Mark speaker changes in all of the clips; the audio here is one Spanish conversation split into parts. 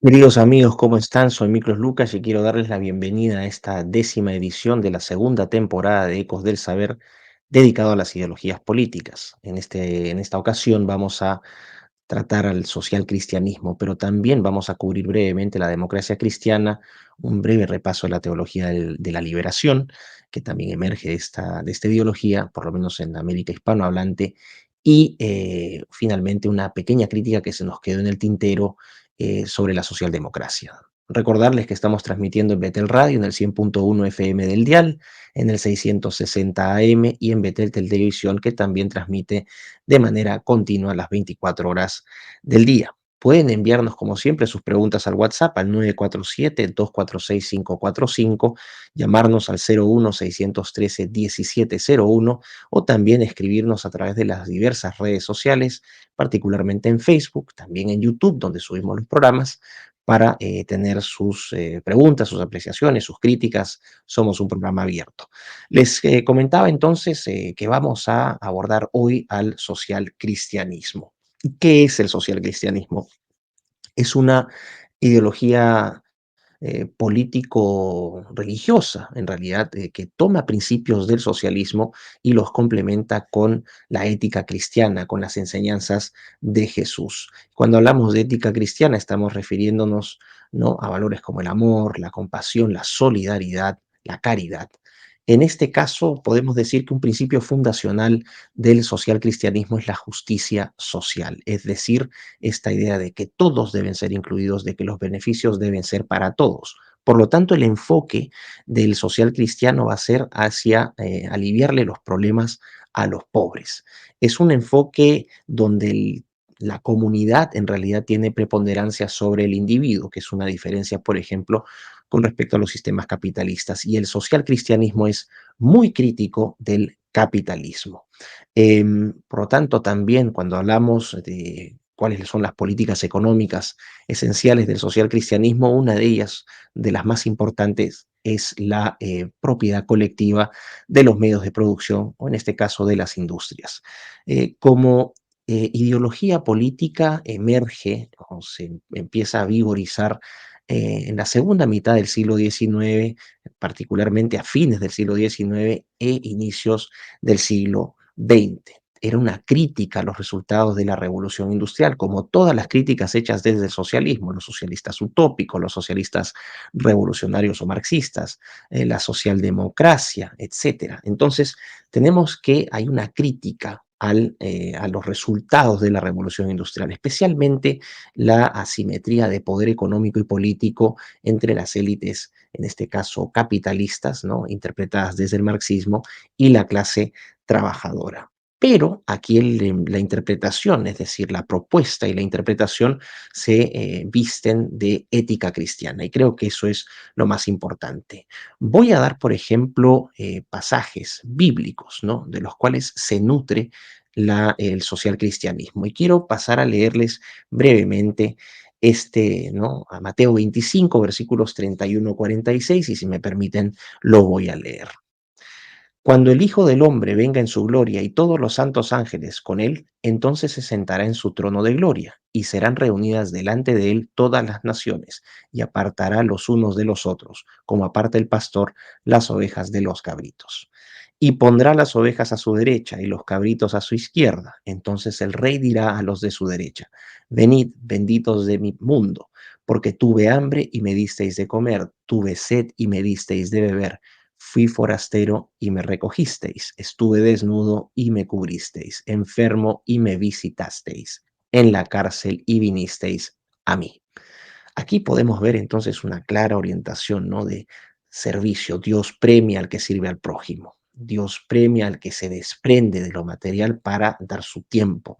Speaker 1: Queridos amigos, ¿cómo están? Soy Miklos Lucas y quiero darles la bienvenida a esta 10ª edición de la segunda temporada de Ecos del Saber, dedicado a las ideologías políticas. En esta ocasión vamos a tratar al social cristianismo, pero también vamos a cubrir brevemente la democracia cristiana, un breve repaso de la teología de la liberación, que también emerge de esta ideología, por lo menos en América hispanohablante, y finalmente una pequeña crítica que se nos quedó en el tintero sobre la socialdemocracia. Recordarles que estamos transmitiendo en Betel Radio, en el 100.1 FM del dial, en el 660 AM y en Betel Televisión, que también transmite de manera continua las 24 horas del día. Pueden enviarnos, como siempre, sus preguntas al WhatsApp al 947-246-545, llamarnos al 01-613-1701 o también escribirnos a través de las diversas redes sociales, particularmente en Facebook, también en YouTube, donde subimos los programas, para tener sus preguntas, sus apreciaciones, sus críticas. Somos un programa abierto. Les comentaba entonces que vamos a abordar hoy al social cristianismo. ¿Qué es el social cristianismo? Es una ideología político-religiosa, en realidad, que toma principios del socialismo y los complementa con la ética cristiana, con las enseñanzas de Jesús. Cuando hablamos de ética cristiana, estamos refiriéndonos, ¿no?, a valores como el amor, la compasión, la solidaridad, la caridad. En este caso, podemos decir que un principio fundacional del social cristianismo es la justicia social, es decir, esta idea de que todos deben ser incluidos, de que los beneficios deben ser para todos. Por lo tanto, el enfoque del social cristiano va a ser hacia aliviarle los problemas a los pobres. Es un enfoque donde la comunidad en realidad tiene preponderancia sobre el individuo, que es una diferencia, por ejemplo, con respecto a los sistemas capitalistas. Y el social cristianismo es muy crítico del capitalismo. Por lo tanto, también cuando hablamos de cuáles son las políticas económicas esenciales del social cristianismo, una de ellas, de las más importantes, es la propiedad colectiva de los medios de producción, o en este caso de las industrias. Como ideología política emerge o se empieza a vigorizar en la segunda mitad del siglo XIX, particularmente a fines del siglo XIX e inicios del siglo XX. Era una crítica a los resultados de la revolución industrial, como todas las críticas hechas desde el socialismo, los socialistas utópicos, los socialistas revolucionarios o marxistas, la socialdemocracia, etcétera. Entonces, tenemos que hay una crítica a los resultados de la revolución industrial, especialmente la asimetría de poder económico y político entre las élites, en este caso capitalistas, ¿no?, interpretadas desde el marxismo, y la clase trabajadora. Pero aquí la interpretación, es decir, la propuesta y la interpretación se visten de ética cristiana y creo que eso es lo más importante. Voy a dar, por ejemplo, pasajes bíblicos, ¿no?, de los cuales se nutre el social cristianismo. Y quiero pasar a leerles brevemente ¿no?, a Mateo 25, versículos 31-46, y si me permiten, lo voy a leer. Cuando el Hijo del Hombre venga en su gloria y todos los santos ángeles con él, entonces se sentará en su trono de gloria, y serán reunidas delante de él todas las naciones, y apartará los unos de los otros, como aparta el pastor las ovejas de los cabritos. Y pondrá las ovejas a su derecha y los cabritos a su izquierda. Entonces el rey dirá a los de su derecha: Venid, benditos de mi mundo, porque tuve hambre y me disteis de comer, tuve sed y me disteis de beber, fui forastero y me recogisteis, estuve desnudo y me cubristeis, enfermo y me visitasteis, en la cárcel y vinisteis a mí. Aquí podemos ver entonces una clara orientación, ¿no?, de servicio. Dios premia al que sirve al prójimo. Dios premia al que se desprende de lo material para dar su tiempo,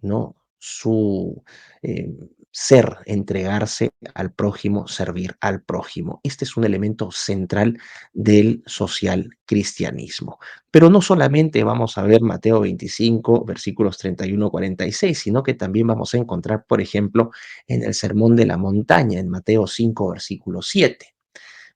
Speaker 1: ¿no?, su eh, ser, entregarse al prójimo, servir al prójimo. Este es un elemento central del social cristianismo. Pero no solamente vamos a ver Mateo 25, versículos 31-46, sino que también vamos a encontrar, por ejemplo, en el Sermón de la Montaña, en Mateo 5, versículo 7.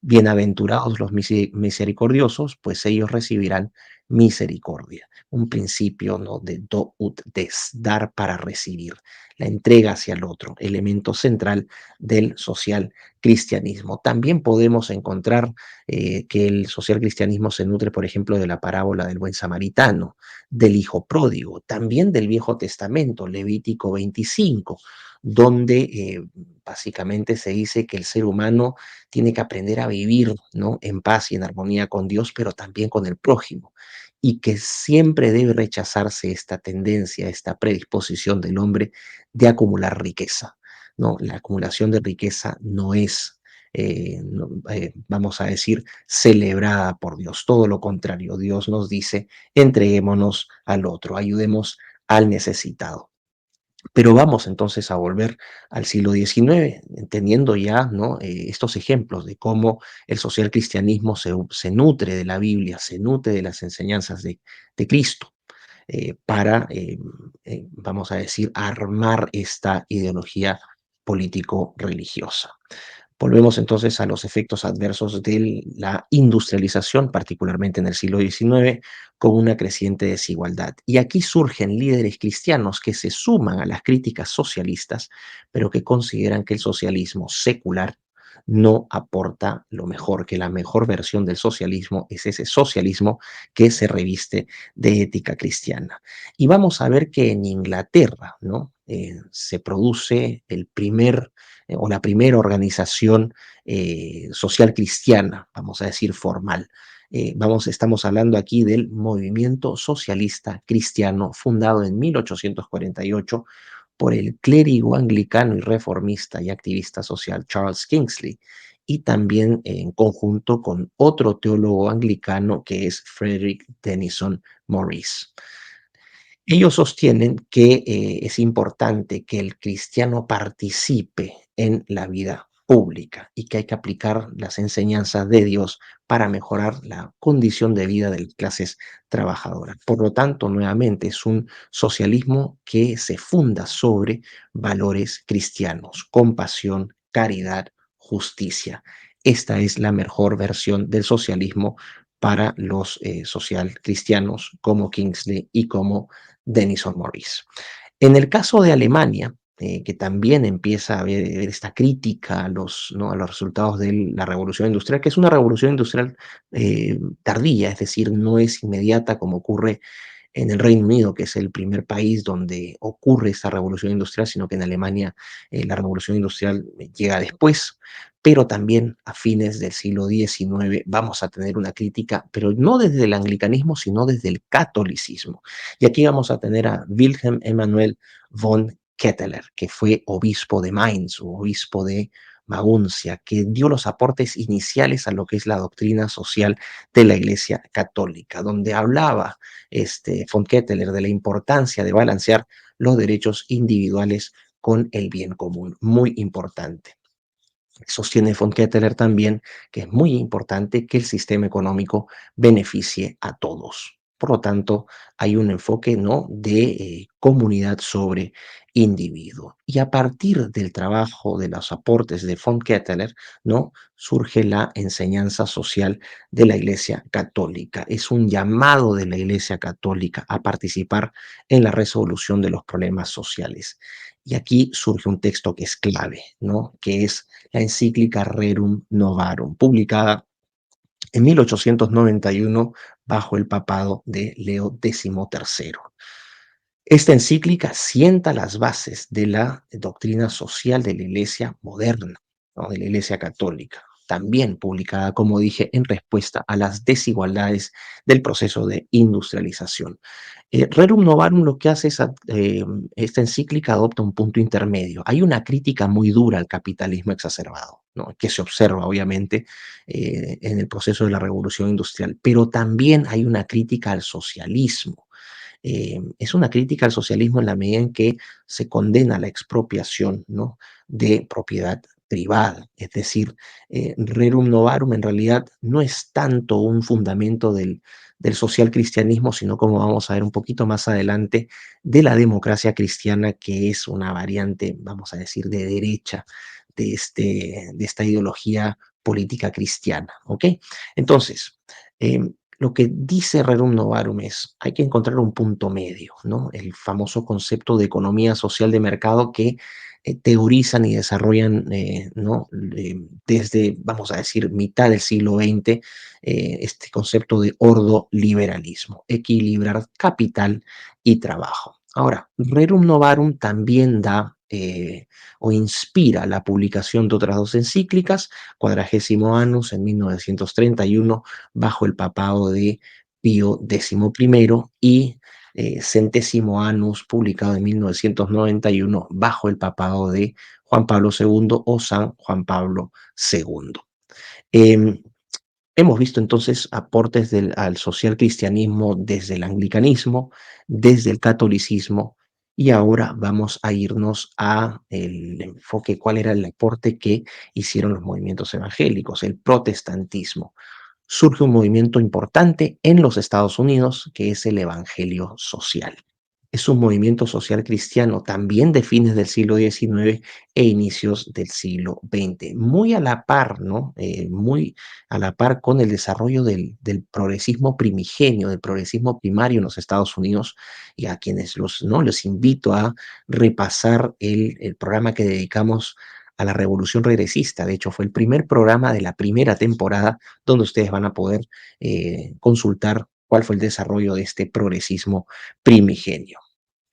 Speaker 1: Bienaventurados los misericordiosos, pues ellos recibirán misericordia. Un principio, ¿no?, de do ut des, dar para recibir, la entrega hacia el otro, elemento central del social cristianismo. También podemos encontrar que el social cristianismo se nutre, por ejemplo, de la parábola del buen samaritano, del hijo pródigo, también del Viejo Testamento, Levítico 25, donde básicamente se dice que el ser humano tiene que aprender a vivir, ¿no?, en paz y en armonía con Dios, pero también con el prójimo, y que siempre debe rechazarse esta tendencia, esta predisposición del hombre de acumular riqueza, ¿no? La acumulación de riqueza no es, vamos a decir, celebrada por Dios. Todo lo contrario, Dios nos dice, entreguémonos al otro, ayudemos al necesitado. Pero vamos entonces a volver al siglo XIX, entendiendo ya, ¿no?, estos ejemplos de cómo el social cristianismo se nutre de la Biblia, se nutre de las enseñanzas de Cristo, para, vamos a decir, armar esta ideología político-religiosa. Volvemos entonces a los efectos adversos de la industrialización, particularmente en el siglo XIX, con una creciente desigualdad. Y aquí surgen líderes cristianos que se suman a las críticas socialistas, pero que consideran que el socialismo secular no aporta lo mejor, que la mejor versión del socialismo es ese socialismo que se reviste de ética cristiana. Y vamos a ver que en Inglaterra, ¿no?, se produce o la primera organización social cristiana, vamos a decir formal. Estamos hablando aquí del movimiento socialista cristiano fundado en 1848 por el clérigo anglicano y reformista y activista social Charles Kingsley, y también en conjunto con otro teólogo anglicano que es Frederick Denison Maurice. Ellos sostienen que es importante que el cristiano participe en la vida pública y que hay que aplicar las enseñanzas de Dios para mejorar la condición de vida de las clases trabajadoras. Por lo tanto, nuevamente es un socialismo que se funda sobre valores cristianos: compasión, caridad, justicia. Esta es la mejor versión del socialismo para los social cristianos como Kingsley y como Denison Morris. En el caso de Alemania, que también empieza a haber esta crítica a ¿no?, a los resultados de la revolución industrial, que es una revolución industrial tardía, es decir, no es inmediata como ocurre en el Reino Unido, que es el primer país donde ocurre esta revolución industrial, sino que en Alemania la revolución industrial llega después, pero también a fines del siglo XIX vamos a tener una crítica, pero no desde el anglicanismo, sino desde el catolicismo. Y aquí vamos a tener a Wilhelm Emanuel von Ketteler, que fue obispo de Mainz, o obispo de Maguncia, que dio los aportes iniciales a lo que es la doctrina social de la Iglesia Católica, donde hablaba von Ketteler de la importancia de balancear los derechos individuales con el bien común. Muy importante. Sostiene von Ketteler también que es muy importante que el sistema económico beneficie a todos. Por lo tanto, hay un enfoque, ¿no?, de comunidad sobre individuo. Y a partir del trabajo de los aportes de von Ketteler, ¿no?, surge la enseñanza social de la Iglesia Católica. Es un llamado de la Iglesia Católica a participar en la resolución de los problemas sociales. Y aquí surge un texto que es clave, ¿no?, que es la encíclica Rerum Novarum, publicada en 1891 bajo el papado de Leo XIII. Esta encíclica sienta las bases de la doctrina social de la Iglesia moderna, ¿no?, de la Iglesia Católica, también publicada, como dije, en respuesta a las desigualdades del proceso de industrialización. Rerum Novarum lo que hace es, esta encíclica adopta un punto intermedio. Hay una crítica muy dura al capitalismo exacerbado, ¿no?, que se observa obviamente en el proceso de la revolución industrial, pero también hay una crítica al socialismo. Es una crítica al socialismo en la medida en que se condena la expropiación, ¿no?, de propiedad privada. Es decir, Rerum Novarum en realidad no es tanto un fundamento del social cristianismo, sino, como vamos a ver un poquito más adelante, de la democracia cristiana, que es una variante, vamos a decir, de derecha de esta ideología política cristiana, ¿ok? Entonces, lo que dice Rerum Novarum es, hay que encontrar un punto medio, ¿no? El famoso concepto de economía social de mercado que teorizan y desarrollan, ¿no? Desde, vamos a decir, mitad del siglo XX, este concepto de ordoliberalismo, equilibrar capital y trabajo. Ahora, Rerum Novarum también da o inspira la publicación de otras dos encíclicas, Quadragésimo Annus en 1931, bajo el papado de Pío XI, y Centésimo Annus, publicado en 1991, bajo el papado de Juan Pablo II o San Juan Pablo II. Em, Hemos visto entonces aportes al social cristianismo desde el anglicanismo, desde el catolicismo, y ahora vamos a irnos a el enfoque, cuál era el aporte que hicieron los movimientos evangélicos, el protestantismo. Surge un movimiento importante en los Estados Unidos que es el Evangelio Social. Es un movimiento social cristiano también de fines del siglo XIX e inicios del siglo XX, muy a la par, ¿no? Muy a la par con el desarrollo del progresismo primigenio, del progresismo primario en los Estados Unidos, y a quienes ¿no? Les invito a repasar el programa que dedicamos a la revolución regresista. De hecho, fue el primer programa de la primera temporada donde ustedes van a poder consultar cuál fue el desarrollo de este progresismo primigenio.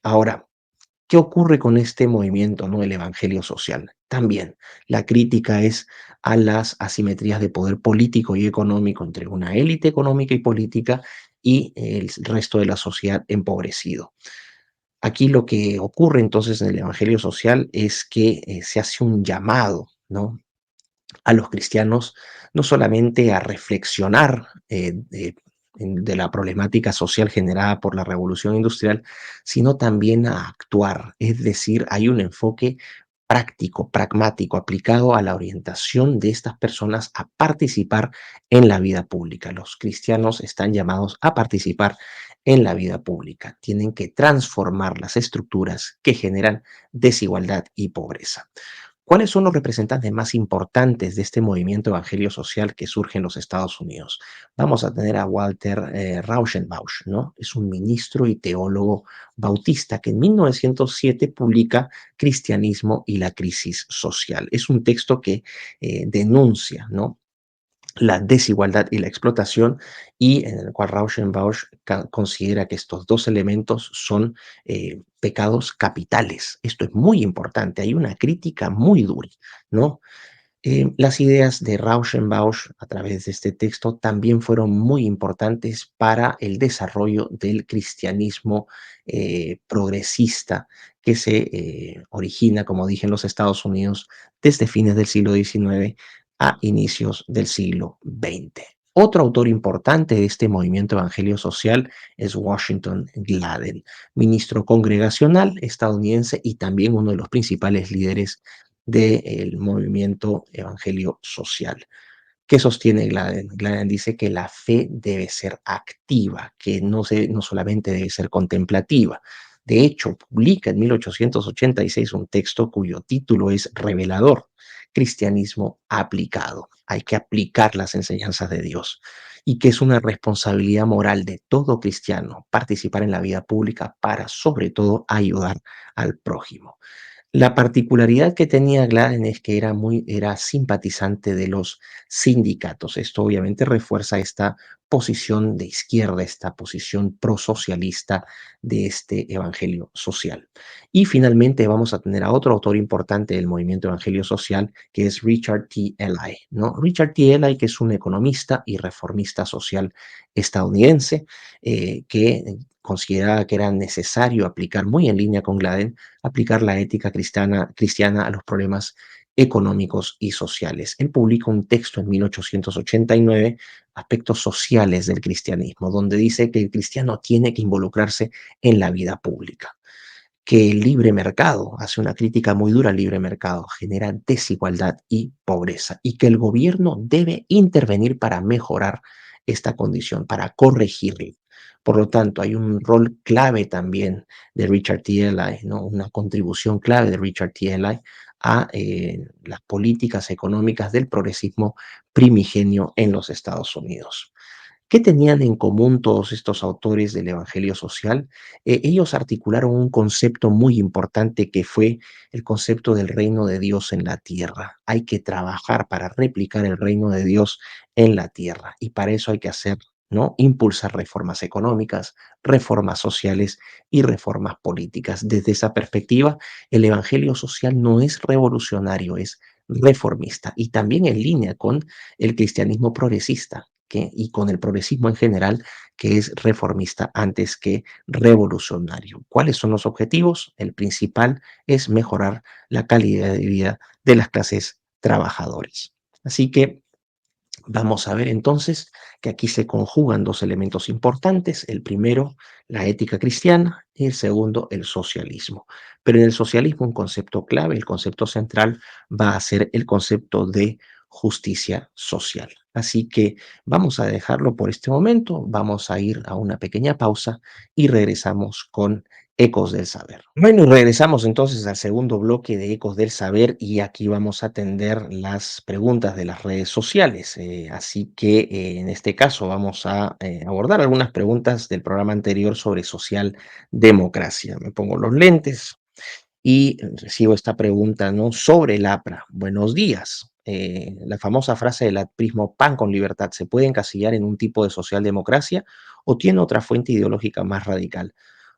Speaker 1: Ahora, ¿qué ocurre con este movimiento, no? El evangelio social. También la crítica es a las asimetrías de poder político y económico entre una élite económica y política y el resto de la sociedad empobrecido. Aquí lo que ocurre entonces en el evangelio social es que se hace un llamado, ¿no? A los cristianos no solamente a reflexionar de la problemática social generada por la revolución industrial, sino también a actuar. Es decir, hay un enfoque práctico, pragmático, aplicado a la orientación de estas personas a participar en la vida pública. Los cristianos están llamados a participar en la vida pública. Tienen que transformar las estructuras que generan desigualdad y pobreza. ¿Cuáles son los representantes más importantes de este movimiento evangelio social que surge en los Estados Unidos? Vamos a tener a Walter Rauschenbausch, ¿no? Es un ministro y teólogo bautista que en 1907 publica Cristianismo y la crisis social. Es un texto que denuncia, ¿no? La desigualdad y la explotación, y en el cual Rauschenbausch considera que estos dos elementos son pecados capitales. Esto es muy importante, hay una crítica muy dura, ¿no? Las ideas de Rauschenbausch a través de este texto también fueron muy importantes para el desarrollo del cristianismo progresista que se origina, como dije, en los Estados Unidos desde fines del siglo XIX a inicios del siglo XX. Otro autor importante de este movimiento evangelio social es Washington Gladden, ministro congregacional estadounidense y también uno de los principales líderes del movimiento evangelio social. ¿Qué sostiene Gladden? Gladden dice que la fe debe ser activa, que no solamente debe ser contemplativa. De hecho, publica en 1886 un texto cuyo título es revelador: Cristianismo aplicado. Hay que aplicar las enseñanzas de Dios, y que es una responsabilidad moral de todo cristiano participar en la vida pública para, sobre todo, ayudar al prójimo. La particularidad que tenía Gladden es que era simpatizante de los sindicatos. Esto obviamente refuerza esta posición de izquierda, esta posición prosocialista de este evangelio social. Y finalmente vamos a tener a otro autor importante del movimiento evangelio social, que es Richard T. Ely, ¿no? Richard T. Ely, que es un economista y reformista social estadounidense, que consideraba que era necesario aplicar, muy en línea con Gladden, aplicar la ética cristiana a los problemas económicos y sociales. Él publica un texto en 1889, Aspectos sociales del cristianismo, donde dice que el cristiano tiene que involucrarse en la vida pública, que el libre mercado, hace una crítica muy dura al libre mercado, genera desigualdad y pobreza, y que el gobierno debe intervenir para mejorar esta condición, para corregirla. Por lo tanto, hay un rol clave también de Richard T. Ely, ¿no? Una contribución clave de Richard T. Ely a las políticas económicas del progresismo primigenio en los Estados Unidos. ¿Qué tenían en común todos estos autores del Evangelio social? Ellos articularon un concepto muy importante que fue el concepto del reino de Dios en la tierra. Hay que trabajar para replicar el reino de Dios en la tierra y para eso hay que hacer, ¿no? Impulsar reformas económicas, reformas sociales y reformas políticas. Desde esa perspectiva, el Evangelio social no es revolucionario, es reformista y también en línea con el cristianismo progresista y con el progresismo en general, que es reformista antes que revolucionario. ¿Cuáles son los objetivos? El principal es mejorar la calidad de vida de las clases trabajadoras. Así que vamos a ver entonces que aquí se conjugan dos elementos importantes. El primero, la ética cristiana, y el segundo, el socialismo. Pero en el socialismo un concepto clave, el concepto central, va a ser el concepto de justicia social. Así que vamos a dejarlo por este momento, vamos a ir a una pequeña pausa y regresamos con Ecos del Saber. Bueno, y regresamos entonces al segundo bloque de Ecos del Saber y aquí vamos a atender las preguntas de las redes sociales. Así que en este caso vamos a abordar algunas preguntas del programa anterior sobre socialdemocracia. Me pongo los lentes y recibo esta pregunta, ¿no? Sobre el APRA. Buenos días. La famosa frase del aprismo pan con libertad, ¿se puede encasillar en un tipo de socialdemocracia o tiene otra fuente ideológica más radical?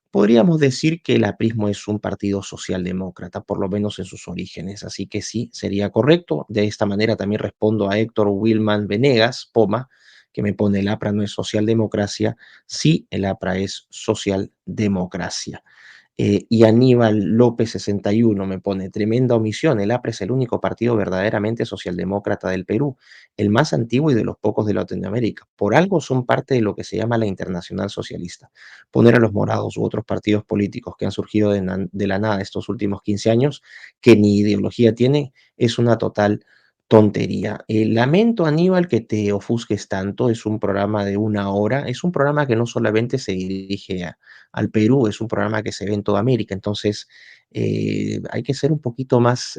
Speaker 1: Podríamos decir que el aprismo es un partido socialdemócrata, por lo menos en sus orígenes, así que sí, sería correcto. De esta manera también respondo a Héctor Wilman Venegas, Poma, que me pone el APRA no es socialdemocracia, sí, el APRA es socialdemocracia. Y Aníbal López 61 me pone, tremenda omisión, el APRA es el único partido verdaderamente socialdemócrata del Perú, el más antiguo y de los pocos de Latinoamérica. Por algo son parte de lo que se llama la Internacional Socialista. Poner a los morados u otros partidos políticos que han surgido de la nada estos últimos 15 años, que ni ideología tienen, es una total tontería. Lamento, Aníbal, que te ofusques tanto, es un programa de 1 hora, es un programa que no solamente se dirige al Perú, es un programa que se ve en toda América, entonces hay que ser un poquito más,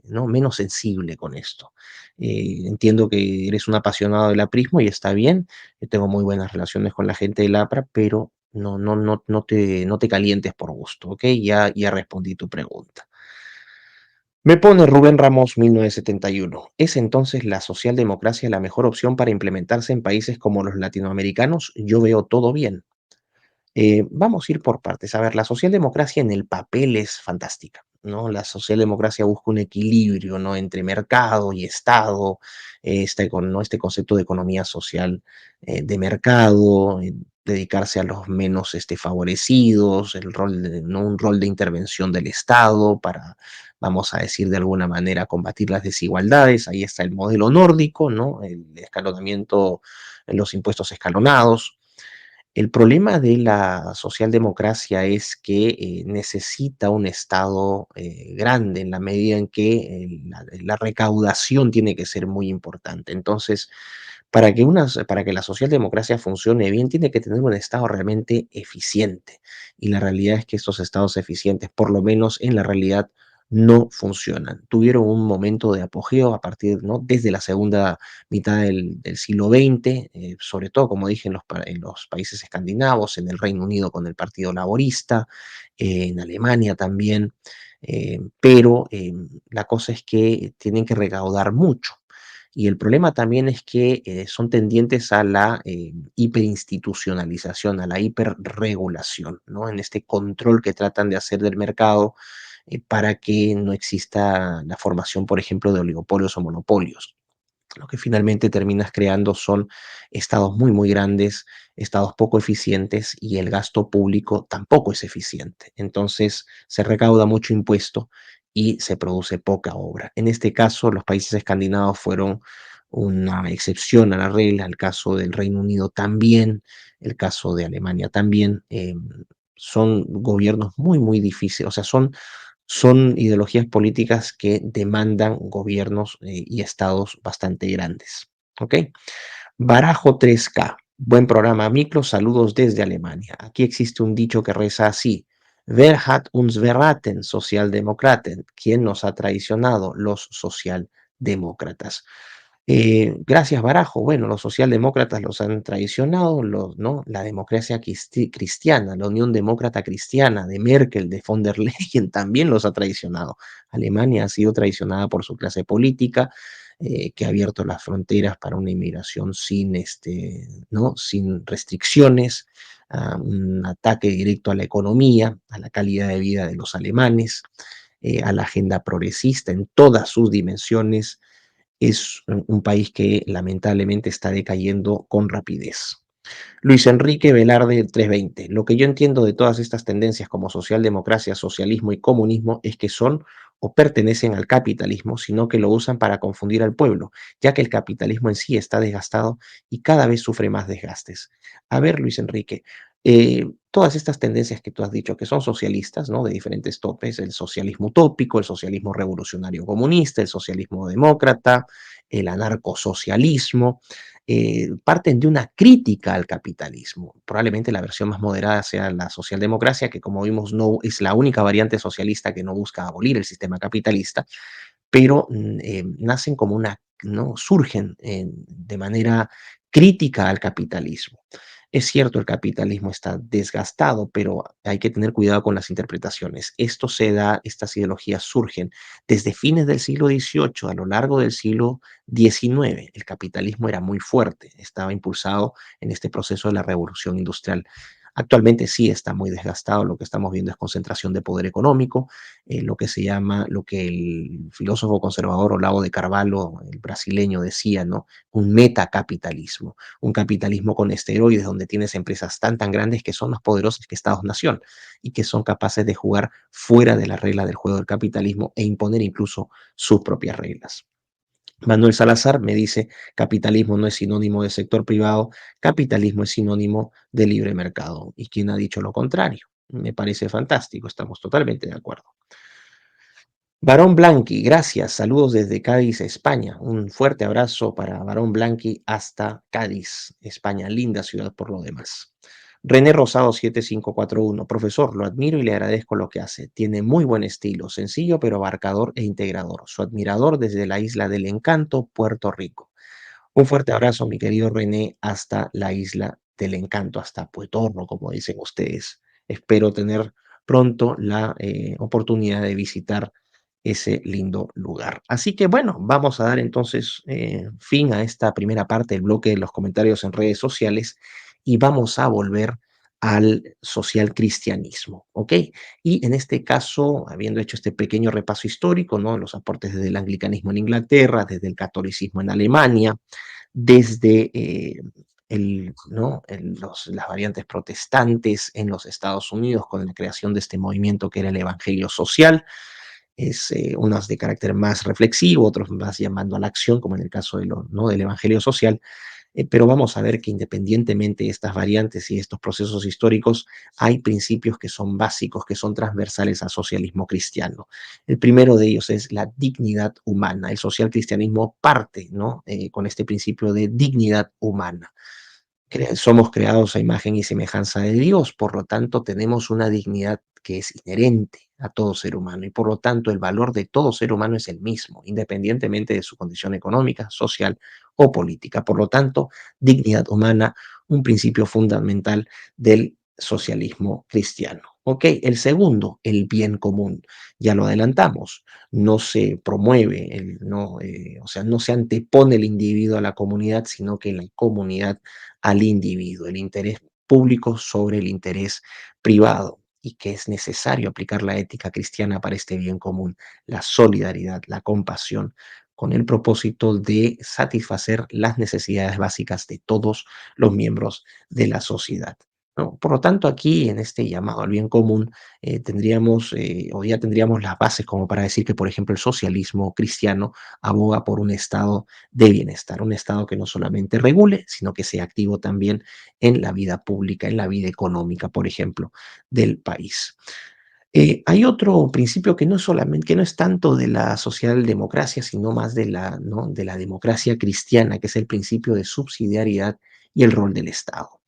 Speaker 1: ¿no? Menos sensible con esto. Entiendo que eres un apasionado del aprismo y está bien, yo tengo muy buenas relaciones con la gente del APRA, pero no te calientes por gusto, ¿ok? Ya respondí tu pregunta. Me pone Rubén Ramos 1971. ¿Es entonces la socialdemocracia la mejor opción para implementarse en países como los latinoamericanos? Yo veo todo bien. Vamos a ir por partes. A ver, la socialdemocracia en el papel es fantástica, ¿no? La socialdemocracia busca un equilibrio, ¿no? Entre mercado y Estado, ¿no? Este concepto de economía social de mercado, dedicarse a los menos favorecidos, ¿no? Un rol de intervención del Estado para, vamos a decir de alguna manera, combatir las desigualdades. Ahí está el modelo nórdico, ¿no? El escalonamiento, los impuestos escalonados. El problema de la socialdemocracia es que necesita un Estado grande en la medida en que la recaudación tiene que ser muy importante. Entonces, para que la socialdemocracia funcione bien, tiene que tener un Estado realmente eficiente. Y la realidad es que estos estados eficientes, por lo menos en la realidad, no funcionan. Tuvieron un momento de apogeo a partir, ¿no? Desde la segunda mitad del siglo XX, sobre todo, como dije, en los países escandinavos, en el Reino Unido con el Partido Laborista, en Alemania también, pero la cosa es que tienen que recaudar mucho. Y el problema también es que son tendientes a la hiperinstitucionalización, a la hiperregulación, ¿no? En este control que tratan de hacer del mercado para que no exista la formación, por ejemplo, de oligopolios o monopolios. Lo que finalmente terminas creando son estados muy, muy grandes, estados poco eficientes y el gasto público tampoco es eficiente. Entonces se recauda mucho impuesto y se produce poca obra. En este caso, los países escandinavos fueron una excepción a la regla, el caso del Reino Unido también, el caso de Alemania también. Son gobiernos muy, muy difíciles, o sea, son ideologías políticas que demandan gobiernos y estados bastante grandes. ¿Ok? Barajo 3K. Buen programa, Micro. Saludos desde Alemania. Aquí existe un dicho que reza así. Wer hat uns verraten, Sozialdemokraten? ¿Quién nos ha traicionado? Los socialdemócratas. Gracias, Barajo. Bueno, los socialdemócratas los han traicionado, ¿no? La democracia cristiana, la Unión Demócrata Cristiana de Merkel, de von der Leyen, también los ha traicionado. Alemania ha sido traicionada por su clase política, que ha abierto las fronteras para una inmigración sin, ¿no? Sin restricciones, un ataque directo a la economía, a la calidad de vida de los alemanes, a la agenda progresista en todas sus dimensiones. Es un país que lamentablemente está decayendo con rapidez. Luis Enrique Velarde 320. Lo que yo entiendo de todas estas tendencias como socialdemocracia, socialismo y comunismo es que son o pertenecen al capitalismo, sino que lo usan para confundir al pueblo, ya que el capitalismo en sí está desgastado y cada vez sufre más desgastes. A ver, Luis Enrique, todas estas tendencias que tú has dicho que son socialistas, ¿no? De diferentes topes, el socialismo utópico, el socialismo revolucionario comunista, el socialismo demócrata, el anarcosocialismo, parten de una crítica al capitalismo. Probablemente la versión más moderada sea la socialdemocracia, que como vimos no es la única variante socialista que no busca abolir el sistema capitalista, pero nacen como una, ¿no? Surgen de manera crítica al capitalismo. Es cierto, el capitalismo está desgastado, pero hay que tener cuidado con las interpretaciones. Esto se da, estas ideologías surgen desde fines del siglo XVIII, a lo largo del siglo XIX. El capitalismo era muy fuerte, estaba impulsado en este proceso de la revolución industrial. Actualmente sí está muy desgastado, lo que estamos viendo es concentración de poder económico, lo que se llama, lo que el filósofo conservador Olavo de Carvalho, el brasileño, decía, ¿no? Un metacapitalismo, un capitalismo con esteroides, donde tienes empresas tan grandes que son más poderosas que Estados-nación y que son capaces de jugar fuera de la regla del juego del capitalismo e imponer incluso sus propias reglas. Manuel Salazar me dice, capitalismo no es sinónimo de sector privado, capitalismo es sinónimo de libre mercado. ¿Y quién ha dicho lo contrario? Me parece fantástico, estamos totalmente de acuerdo. Barón Blanqui, gracias. Saludos desde Cádiz, España. Un fuerte abrazo para Barón Blanqui hasta Cádiz, España. Linda ciudad por lo demás. René Rosado 7541. Profesor, lo admiro y le agradezco lo que hace. Tiene muy buen estilo, sencillo pero abarcador e integrador. Su admirador desde la isla del Encanto, Puerto Rico. Un fuerte abrazo, mi querido René, hasta la isla del Encanto, hasta Puetorro, como dicen ustedes. Espero tener pronto la oportunidad de visitar ese lindo lugar. Así que bueno, vamos a dar entonces fin a esta primera parte del bloque de los comentarios en redes sociales y vamos a volver al social cristianismo, ¿ok? Y en este caso, habiendo hecho este pequeño repaso histórico, ¿no? Los aportes desde el anglicanismo en Inglaterra, desde el catolicismo en Alemania, desde ¿no? Las variantes protestantes en los Estados Unidos con la creación de este movimiento que era el Evangelio Social, es unos de carácter más reflexivo, otros más llamando a la acción, como en el caso ¿no? del Evangelio Social, pero vamos a ver que independientemente de estas variantes y estos procesos históricos, hay principios que son básicos, que son transversales al socialismo cristiano. El primero de ellos es la dignidad humana. El social cristianismo parte, ¿no? Con este principio de dignidad humana. Somos creados a imagen y semejanza de Dios, por lo tanto tenemos una dignidad que es inherente a todo ser humano y por lo tanto el valor de todo ser humano es el mismo, independientemente de su condición económica, social o política. Por lo tanto, dignidad humana, un principio fundamental del socialismo cristiano. Ok, el segundo, el bien común. Ya lo adelantamos, no se promueve, no, o sea, no se antepone el individuo a la comunidad, sino que la comunidad al individuo, el interés público sobre el interés privado y que es necesario aplicar la ética cristiana para este bien común, la solidaridad, la compasión, con el propósito de satisfacer las necesidades básicas de todos los miembros de la sociedad, ¿no? Por lo tanto, aquí en este llamado al bien común tendríamos o ya tendríamos las bases como para decir que, por ejemplo, el socialismo cristiano aboga por un estado de bienestar, un estado que no solamente regule, sino que sea activo también en la vida pública, en la vida económica, por ejemplo, del país. Hay otro principio que no solamente, que no es tanto de la socialdemocracia, sino más de la, ¿no? de la democracia cristiana, que es el principio de subsidiariedad y el rol del Estado.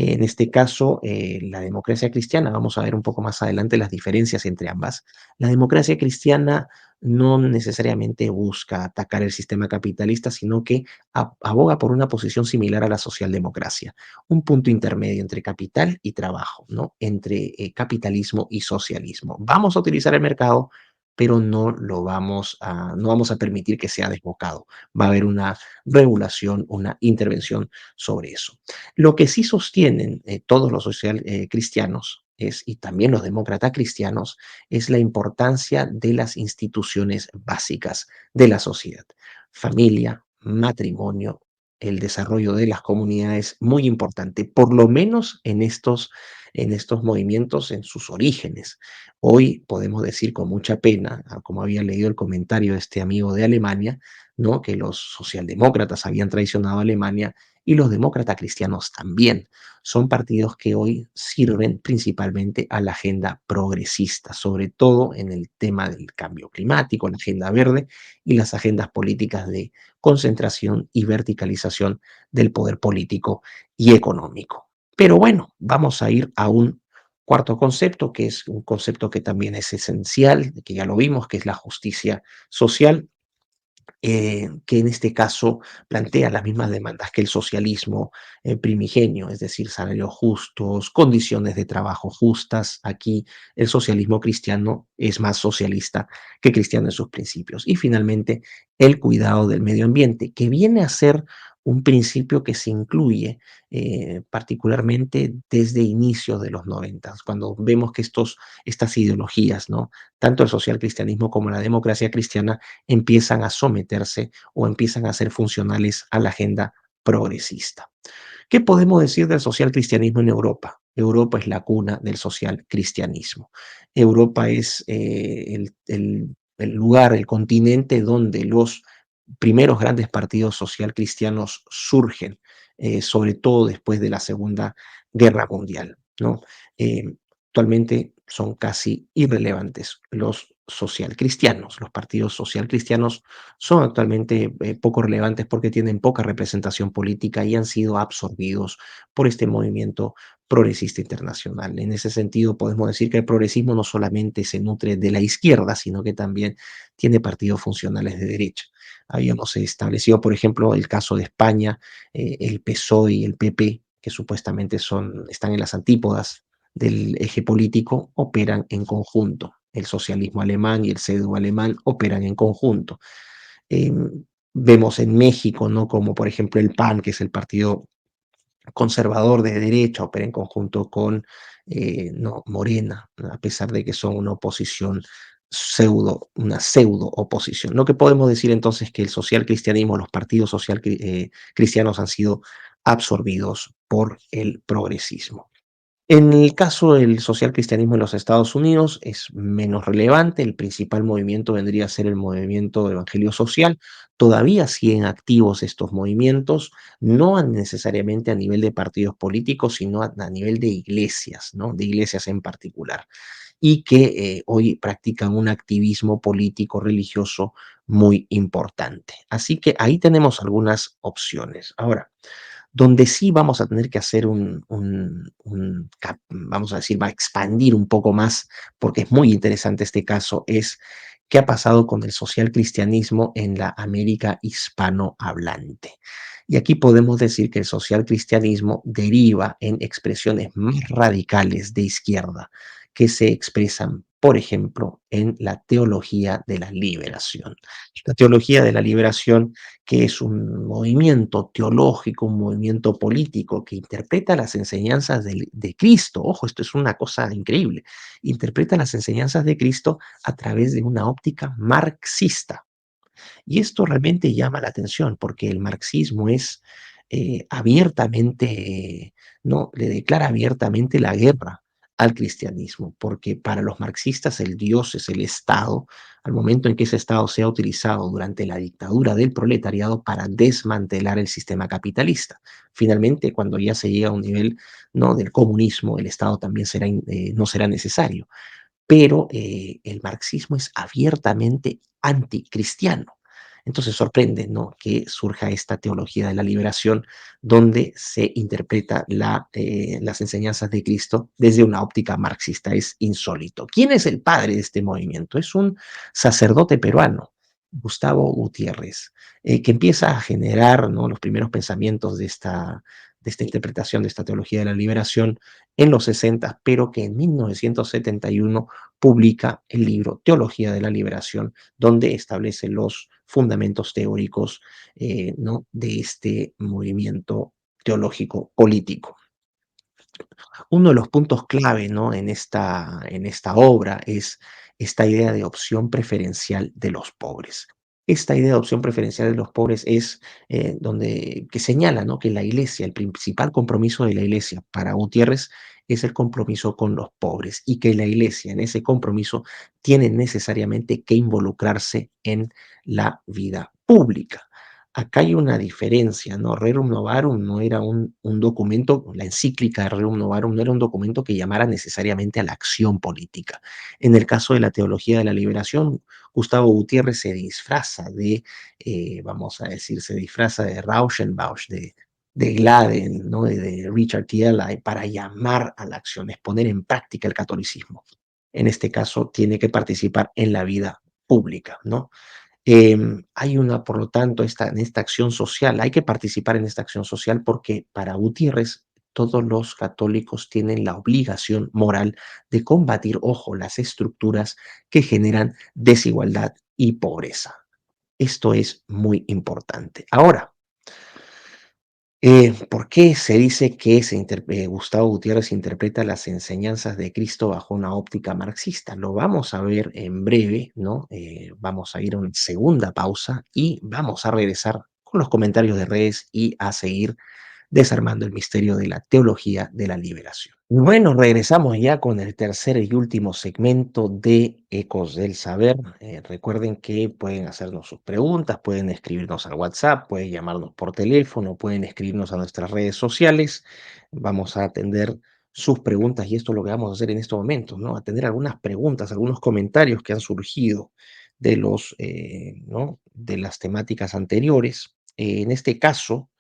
Speaker 1: En este caso, la democracia cristiana, vamos a ver un poco más adelante las diferencias entre ambas. La democracia cristiana no necesariamente busca atacar el sistema capitalista, sino que aboga por una posición similar a la socialdemocracia, un punto intermedio entre capital y trabajo, ¿no? Entre capitalismo y socialismo. Vamos a utilizar el mercado, pero no vamos a permitir que sea desbocado. Va a haber una regulación, una intervención sobre eso. Lo que sí sostienen todos los social cristianos es, y también los demócratas cristianos, es la importancia de las instituciones básicas de la sociedad. Familia, matrimonio, el desarrollo de las comunidades, muy importante, por lo menos en estos movimientos, en sus orígenes. Hoy podemos decir con mucha pena, como había leído el comentario de este amigo de Alemania, ¿no? Que los socialdemócratas habían traicionado a Alemania y los demócratas cristianos también. Son partidos que hoy sirven principalmente a la agenda progresista, sobre todo en el tema del cambio climático, la agenda verde y las agendas políticas de concentración y verticalización del poder político y económico. Pero bueno, vamos a ir a un cuarto concepto, que es un concepto que también es esencial, que ya lo vimos, que es la justicia social, que en este caso plantea las mismas demandas que el socialismo primigenio, es decir, salarios justos, condiciones de trabajo justas. Aquí el socialismo cristiano es más socialista que cristiano en sus principios. Y finalmente, el cuidado del medio ambiente, que viene a ser un principio que se incluye particularmente desde inicios de los 90, cuando vemos que estas ideologías, ¿no? Tanto el social cristianismo como la democracia cristiana, empiezan a someterse o empiezan a ser funcionales a la agenda progresista. ¿Qué podemos decir del social cristianismo en Europa? Europa es la cuna del social cristianismo. Europa es el lugar, el continente donde los primeros grandes partidos social cristianos surgen, sobre todo después de la Segunda Guerra Mundial, ¿no? Eh, Actualmente son casi irrelevantes los social cristianos. Los partidos social cristianos son actualmente poco relevantes porque tienen poca representación política y han sido absorbidos por este movimiento progresista internacional. En ese sentido, podemos decir que el progresismo no solamente se nutre de la izquierda, sino que también tiene partidos funcionales de derecha. Habíamos establecido, por ejemplo, el caso de España, el PSOE y el PP, que supuestamente están en las antípodas del eje político, operan en conjunto. El socialismo alemán y el CDU alemán operan en conjunto. Eh, Vemos en México, ¿no? Como por ejemplo el PAN, que es el partido conservador de derecha, opera en conjunto con no, Morena, a pesar de que son una oposición una pseudo oposición. Lo que podemos decir entonces es que el social cristianismo, los partidos social cristianos han sido absorbidos por el progresismo. En el caso del social cristianismo en los Estados Unidos es menos relevante, el principal movimiento vendría a ser el movimiento de evangelio social. Todavía siguen activos estos movimientos, no necesariamente a nivel de partidos políticos, sino a nivel de iglesias, ¿no? De iglesias en particular, y que hoy practican un activismo político religioso muy importante. Así que ahí tenemos algunas opciones. Ahora, donde sí vamos a tener que hacer vamos a decir, va a expandir un poco más, porque es muy interesante este caso, es qué ha pasado con el social cristianismo en la América hispanohablante. Y aquí podemos decir que el social cristianismo deriva en expresiones más radicales de izquierda que se expresan, por ejemplo, en la teología de la liberación. La teología de la liberación, que es un movimiento teológico, un movimiento político que interpreta las enseñanzas de Cristo. Ojo, esto es una cosa increíble. Interpreta las enseñanzas de Cristo a través de una óptica marxista. Y esto realmente llama la atención porque el marxismo es abiertamente, ¿no? Le declara abiertamente la guerra al cristianismo, porque para los marxistas el Dios es el Estado, al momento en que ese Estado sea utilizado durante la dictadura del proletariado para desmantelar el sistema capitalista. Finalmente, cuando ya se llega a un nivel, ¿no? Del comunismo, el Estado también no será necesario. Pero el marxismo es abiertamente anticristiano. Entonces sorprende, ¿no?, que surja esta teología de la liberación donde se interpreta las enseñanzas de Cristo desde una óptica marxista. Es insólito. ¿Quién es el padre de este movimiento? Es un sacerdote peruano, Gustavo Gutiérrez, que empieza a generar, ¿no?, los primeros pensamientos de esta interpretación de esta teología de la liberación en los 60, pero que en 1971 publica el libro Teología de la Liberación, donde establece los fundamentos teóricos, ¿no?, de este movimiento teológico político. Uno de los puntos clave, ¿no?, en esta obra es esta idea de opción preferencial de los pobres. Esta idea de opción preferencial de los pobres es que señala, ¿no?, que la iglesia, el principal compromiso de la iglesia para Gutiérrez es el compromiso con los pobres y que la iglesia en ese compromiso tiene necesariamente que involucrarse en la vida pública. Acá hay una diferencia, ¿no? Rerum Novarum no era un documento, la encíclica de Rerum Novarum no era un documento que llamara necesariamente a la acción política. En el caso de la teología de la liberación, Gustavo Gutiérrez se disfraza vamos a decir, se disfraza de Rauschenbausch, de Gladden, ¿no?, de Richard T. Ely, para llamar a la acción, es poner en práctica el catolicismo. En este caso, tiene que participar en la vida pública, ¿no? Hay una, por lo tanto, en esta acción social, hay que participar en esta acción social porque para Gutiérrez todos los católicos tienen la obligación moral de combatir, ojo, las estructuras que generan desigualdad y pobreza. Esto es muy importante. Ahora, ¿por qué se dice que Gustavo Gutiérrez interpreta las enseñanzas de Cristo bajo una óptica marxista? Lo vamos a ver en breve, ¿no? Vamos a ir a una segunda pausa y vamos a regresar con los comentarios de redes y a seguir desarmando el misterio de la teología de la liberación. Bueno, regresamos ya con el tercer y último segmento de Ecos del Saber. Recuerden que pueden hacernos sus preguntas, pueden escribirnos al WhatsApp, pueden llamarnos por teléfono, pueden escribirnos a nuestras redes sociales. Vamos a atender sus preguntas y esto es lo que vamos a hacer en estos momentos, ¿no? Atender algunas preguntas, algunos comentarios que han surgido ¿no?, de las temáticas anteriores. En este caso,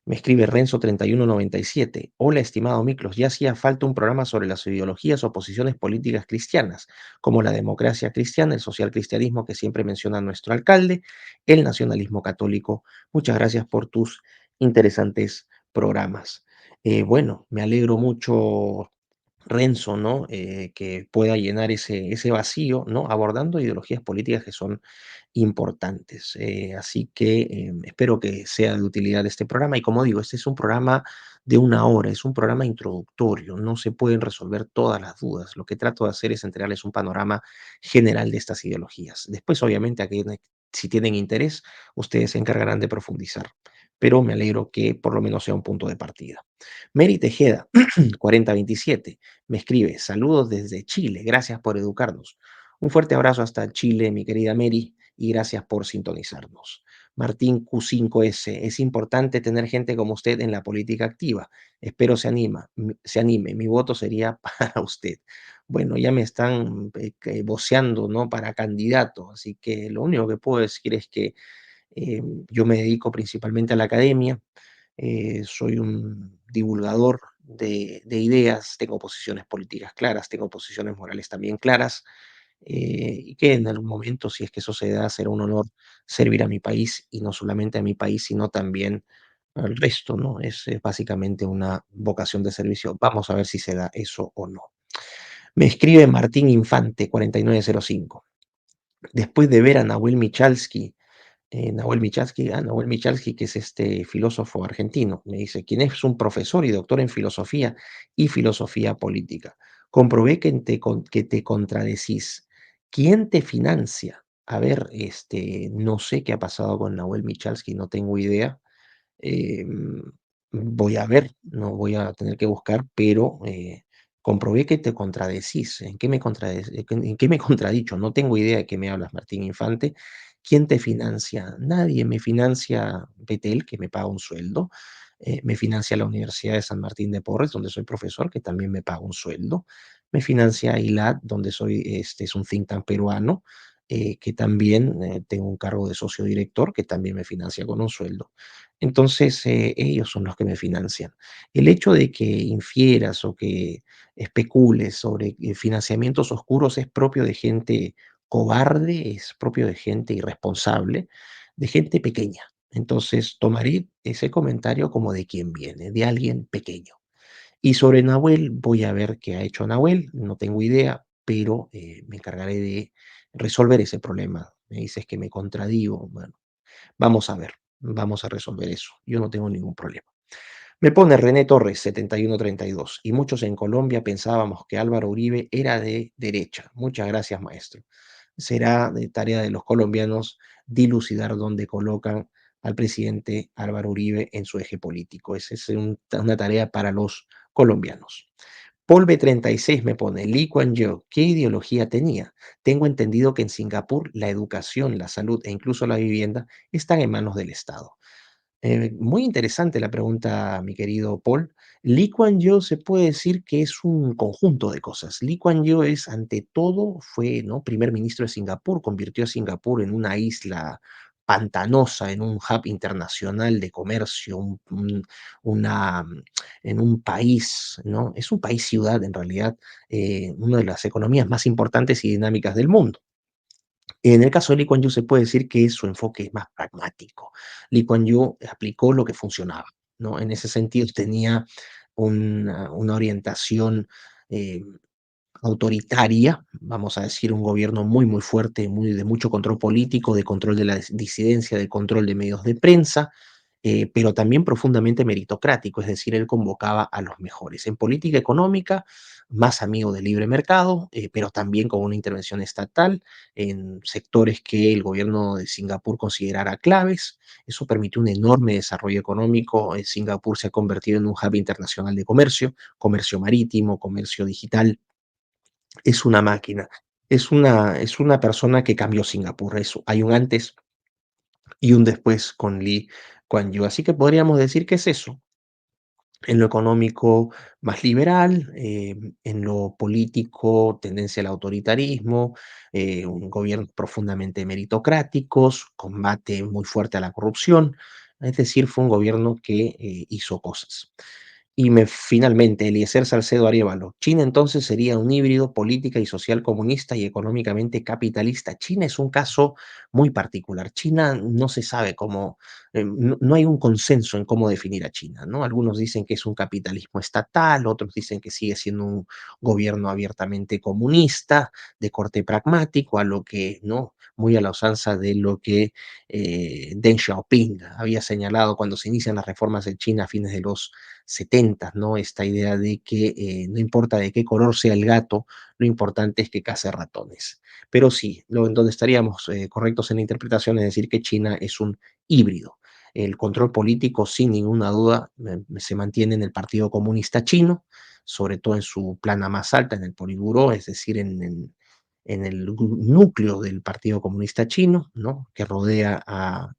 Speaker 1: me escribe Renzo3197. Hola, estimado Miklos. Ya hacía falta un programa sobre las ideologías o posiciones políticas cristianas, como la democracia cristiana, el social cristianismo que siempre menciona nuestro alcalde, el nacionalismo católico. Muchas gracias por tus interesantes programas. Bueno, me alegro mucho, Renzo, ¿no? Que pueda llenar ese vacío, ¿no? Abordando ideologías políticas que son importantes. Así que espero que sea de utilidad este programa. Y como digo, este es un programa de una hora, es un programa introductorio, no se pueden resolver todas las dudas. Lo que trato de hacer es entregarles un panorama general de estas ideologías. Después, obviamente, si tienen interés, ustedes se encargarán de profundizar. Pero me alegro que por lo menos sea un punto de partida. Mary Tejeda, 4027, me escribe, saludos desde Chile, gracias por educarnos. Un fuerte abrazo hasta Chile, mi querida Mary, y gracias por sintonizarnos. Martín Q5S, es importante tener gente como usted en la política activa. Espero se anime. Mi voto sería para usted. Bueno, ya me están voceando, ¿no?, para candidato, así que lo único que puedo decir es que yo me dedico principalmente a la academia, soy un divulgador de ideas, tengo posiciones políticas claras, tengo posiciones morales también claras, y que en algún momento, si es que eso se da, será un honor servir a mi país y no solamente a mi país, sino también al resto, ¿no? Es básicamente una vocación de servicio. Vamos a ver si se da eso o no. Me escribe Martín Infante, 4905. Después de ver a Nahuel Michalski, que es este filósofo argentino, me dice, quien es un profesor y doctor en filosofía y filosofía política. Comprobé que te contradecís. ¿Quién te financia? A ver, no sé qué ha pasado con Nahuel Michalski, no tengo idea. Em, Voy a ver, no voy a tener que buscar, pero comprobé que te contradecís. ¿En qué en qué me he contradicho? No tengo idea de qué me hablas, Martín Infante. ¿Quién te financia? Nadie me financia Betel, que me paga un sueldo. Me financia la Universidad de San Martín de Porres, donde soy profesor, que también me paga un sueldo. Me financia ILAD, donde es un think tank peruano. que también tengo un cargo de socio director que también me financia con un sueldo. Entonces, ellos son los que me financian. El hecho de que infieras o que especules sobre financiamientos oscuros es propio de gente cobarde, es propio de gente irresponsable, de gente pequeña. Entonces, tomaré ese comentario como de quien viene, de alguien pequeño. Y sobre Nahuel, voy a ver qué ha hecho Nahuel, no tengo idea, pero me encargaré de resolver ese problema. Me dices que me contradigo, bueno, vamos a ver, vamos a resolver eso. Yo no tengo ningún problema. Me pone René Torres, 7132, y muchos en Colombia pensábamos que Álvaro Uribe era de derecha. Muchas gracias, maestro. Será de tarea de los colombianos dilucidar dónde colocan al presidente Álvaro Uribe en su eje político. Esa es una tarea para los colombianos. Paul B36 me pone, Lee Kuan Yew, ¿qué ideología tenía? Tengo entendido que en Singapur la educación, la salud e incluso la vivienda están en manos del Estado. Muy interesante la pregunta, mi querido Paul. Lee Kuan Yew se puede decir que es un conjunto de cosas. Lee Kuan Yew es, ante todo, fue, ¿no?, primer ministro de Singapur, convirtió a Singapur en una isla pantanosa, en un hub internacional de comercio, una, en un país, ¿no? Es un país ciudad, en realidad, una de las economías más importantes y dinámicas del mundo. En el caso de Lee Kuan Yew se puede decir que su enfoque es más pragmático. Lee Kuan Yew aplicó lo que funcionaba, ¿no? En ese sentido tenía una orientación eh, autoritaria, vamos a decir, un gobierno muy, muy fuerte, muy, de mucho control político, de control de la disidencia, de control de medios de prensa, pero también profundamente meritocrático, es decir, él convocaba a los mejores. En política económica, más amigo del libre mercado, pero también con una intervención estatal en sectores que el gobierno de Singapur considerara claves. Eso permitió un enorme desarrollo económico. Singapur se ha convertido en un hub internacional de comercio, comercio marítimo, comercio digital. Es una máquina, es una persona que cambió Singapur, eso. Hay un antes y un después con Lee Kuan Yew. Así que podríamos decir que es eso. En lo económico, más liberal, en lo político, tendencia al autoritarismo, un gobierno profundamente meritocráticos, combate muy fuerte a la corrupción. Es decir, fue un gobierno que hizo cosas. Finalmente, Eliezer Salcedo Arévalo. China entonces sería un híbrido política y social comunista y económicamente capitalista. China es un caso muy particular. China no se sabe cómo, no hay un consenso en cómo definir a China, ¿no? Algunos dicen que es un capitalismo estatal, otros dicen que sigue siendo un gobierno abiertamente comunista, de corte pragmático, a lo que, ¿no? Muy a la usanza de lo que Deng Xiaoping había señalado cuando se inician las reformas en China a fines de los 70, ¿no? Esta idea de que no importa de qué color sea el gato, lo importante es que case ratones. Pero sí, en donde estaríamos correctos en la interpretación es decir que China es un híbrido. El control político, sin ninguna duda, se mantiene en el Partido Comunista Chino, sobre todo en su plana más alta, en el Politburó, es decir, en el núcleo del Partido Comunista Chino, ¿no?, que rodea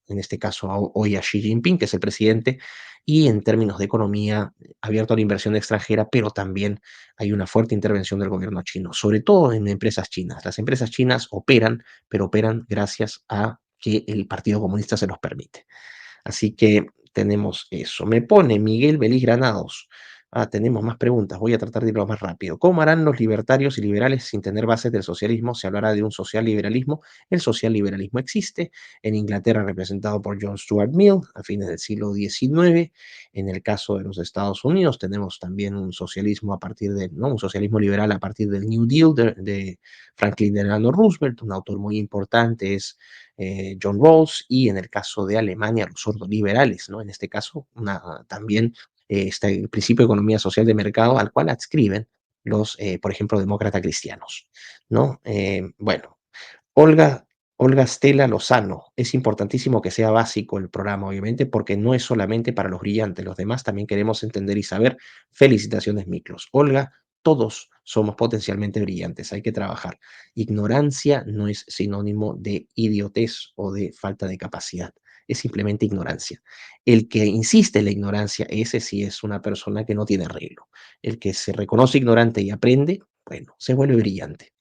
Speaker 1: en este caso hoy a Xi Jinping, que es el presidente, y en términos de economía, abierto a la inversión extranjera, pero también hay una fuerte intervención del gobierno chino, sobre todo en empresas chinas. Las empresas chinas operan, pero operan gracias a que el Partido Comunista se los permite. Así que tenemos eso. Me pone Miguel Belis Granados. Tenemos más preguntas. Voy a tratar de irlo más rápido. ¿Cómo harán los libertarios y liberales sin tener bases del socialismo? Se hablará de un social liberalismo. El social liberalismo existe en Inglaterra, representado por John Stuart Mill a fines del siglo XIX. En el caso de los Estados Unidos, tenemos también un socialismo a partir de, ¿no?, un socialismo liberal a partir del New Deal de Franklin Delano Roosevelt. Un autor muy importante es John Rawls, y en el caso de Alemania, los ordoliberales, ¿no? En este caso, también está el principio de economía social de mercado al cual adscriben los, por ejemplo, demócratas cristianos, ¿no? Bueno, Olga, Olga Stella Lozano, es importantísimo que sea básico el programa, obviamente, porque no es solamente para los brillantes, los demás también queremos entender y saber. Felicitaciones, Miklos. Olga, todos somos potencialmente brillantes, hay que trabajar. Ignorancia no es sinónimo de idiotez o de falta de capacidad, es simplemente ignorancia. El que insiste en la ignorancia, ese sí es una persona que no tiene arreglo. El que se reconoce ignorante y aprende, bueno, se vuelve brillante.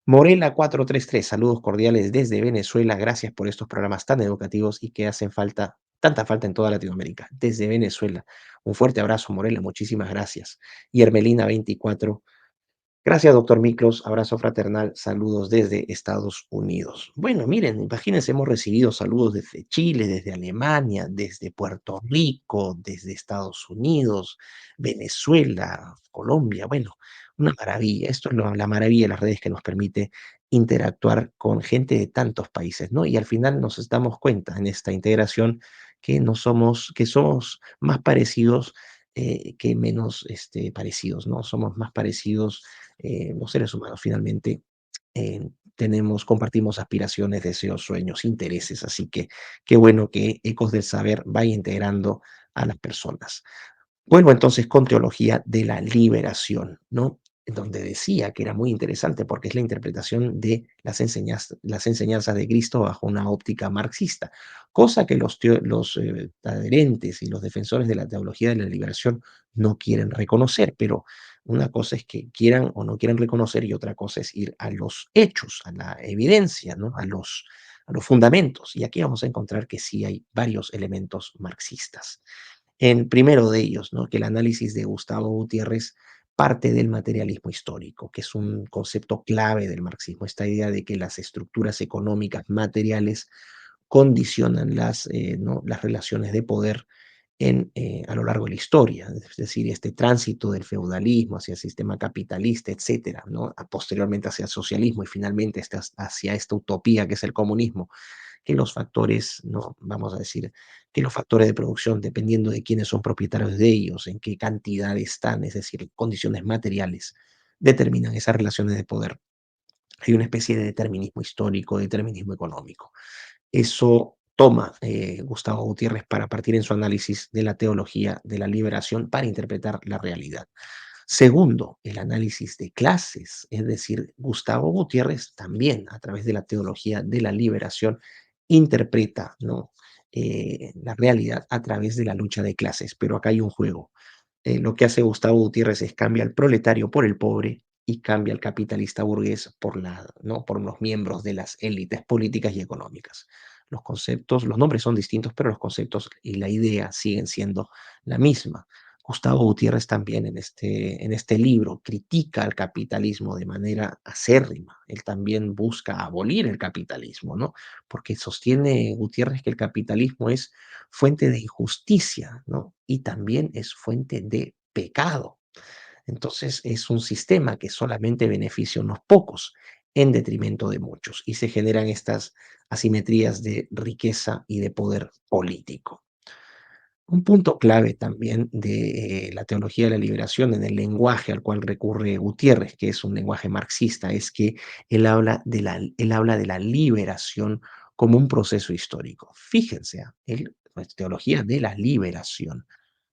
Speaker 1: Morela 433, saludos cordiales desde Venezuela. Gracias por estos programas tan educativos y que hacen falta, tanta falta en toda Latinoamérica. Desde Venezuela. Un fuerte abrazo, Morela. Muchísimas gracias. Y Hermelina 24, gracias, doctor Miklos. Abrazo fraternal. Saludos desde Estados Unidos. Bueno, miren, imagínense, hemos recibido saludos desde Chile, desde Alemania, desde Puerto Rico, desde Estados Unidos, Venezuela, Colombia. Bueno, una maravilla. Esto es la maravilla de las redes que nos permite interactuar con gente de tantos países, ¿no? Y al final nos damos cuenta en esta integración que no somos, que somos más parecidos que menos parecidos, ¿no? Somos más parecidos los seres humanos finalmente compartimos aspiraciones, deseos, sueños, intereses, así que qué bueno que Ecos del Saber vaya integrando a las personas. Vuelvo entonces con teología de la liberación, ¿no? En donde decía que era muy interesante porque es la interpretación de las enseñanzas de Cristo bajo una óptica marxista, cosa que los adherentes y los defensores de la teología de la liberación no quieren reconocer, pero una cosa es que quieran o no quieran reconocer y otra cosa es ir a los hechos, a la evidencia, ¿no? A los fundamentos. Y aquí vamos a encontrar que sí hay varios elementos marxistas. En primero de ellos, ¿no? Que el análisis de Gustavo Gutiérrez parte del materialismo histórico, que es un concepto clave del marxismo, esta idea de que las estructuras económicas materiales condicionan ¿no? las relaciones de poder a lo largo de la historia, es decir, este tránsito del feudalismo hacia el sistema capitalista, etcétera, ¿no? Posteriormente hacia el socialismo y finalmente hacia esta utopía que es el comunismo, que los factores, ¿no? Vamos a decir, que los factores de producción, dependiendo de quiénes son propietarios de ellos, en qué cantidad están, es decir, condiciones materiales, determinan esas relaciones de poder. Hay una especie de determinismo histórico, determinismo económico. Eso toma Gustavo Gutiérrez para partir en su análisis de la teología de la liberación para interpretar la realidad. Segundo, el análisis de clases, es decir, Gustavo Gutiérrez también a través de la teología de la liberación interpreta, ¿no? La realidad a través de la lucha de clases, pero acá hay un juego. Lo que hace Gustavo Gutiérrez es cambia al proletario por el pobre y cambia al capitalista burgués ¿no? por los miembros de las élites políticas y económicas. Los conceptos, los nombres son distintos, pero los conceptos y la idea siguen siendo la misma. Gustavo Gutiérrez también en este libro critica al capitalismo de manera acérrima. Él también busca abolir el capitalismo, ¿no? Porque sostiene Gutiérrez que el capitalismo es fuente de injusticia, ¿no? Y también es fuente de pecado. Entonces es un sistema que solamente beneficia a unos pocos en detrimento de muchos y se generan estas asimetrías de riqueza y de poder político. Un punto clave también de la teología de la liberación en el lenguaje al cual recurre Gutiérrez, que es un lenguaje marxista, es que él habla de la liberación como un proceso histórico. Fíjense, pues, teología de la liberación.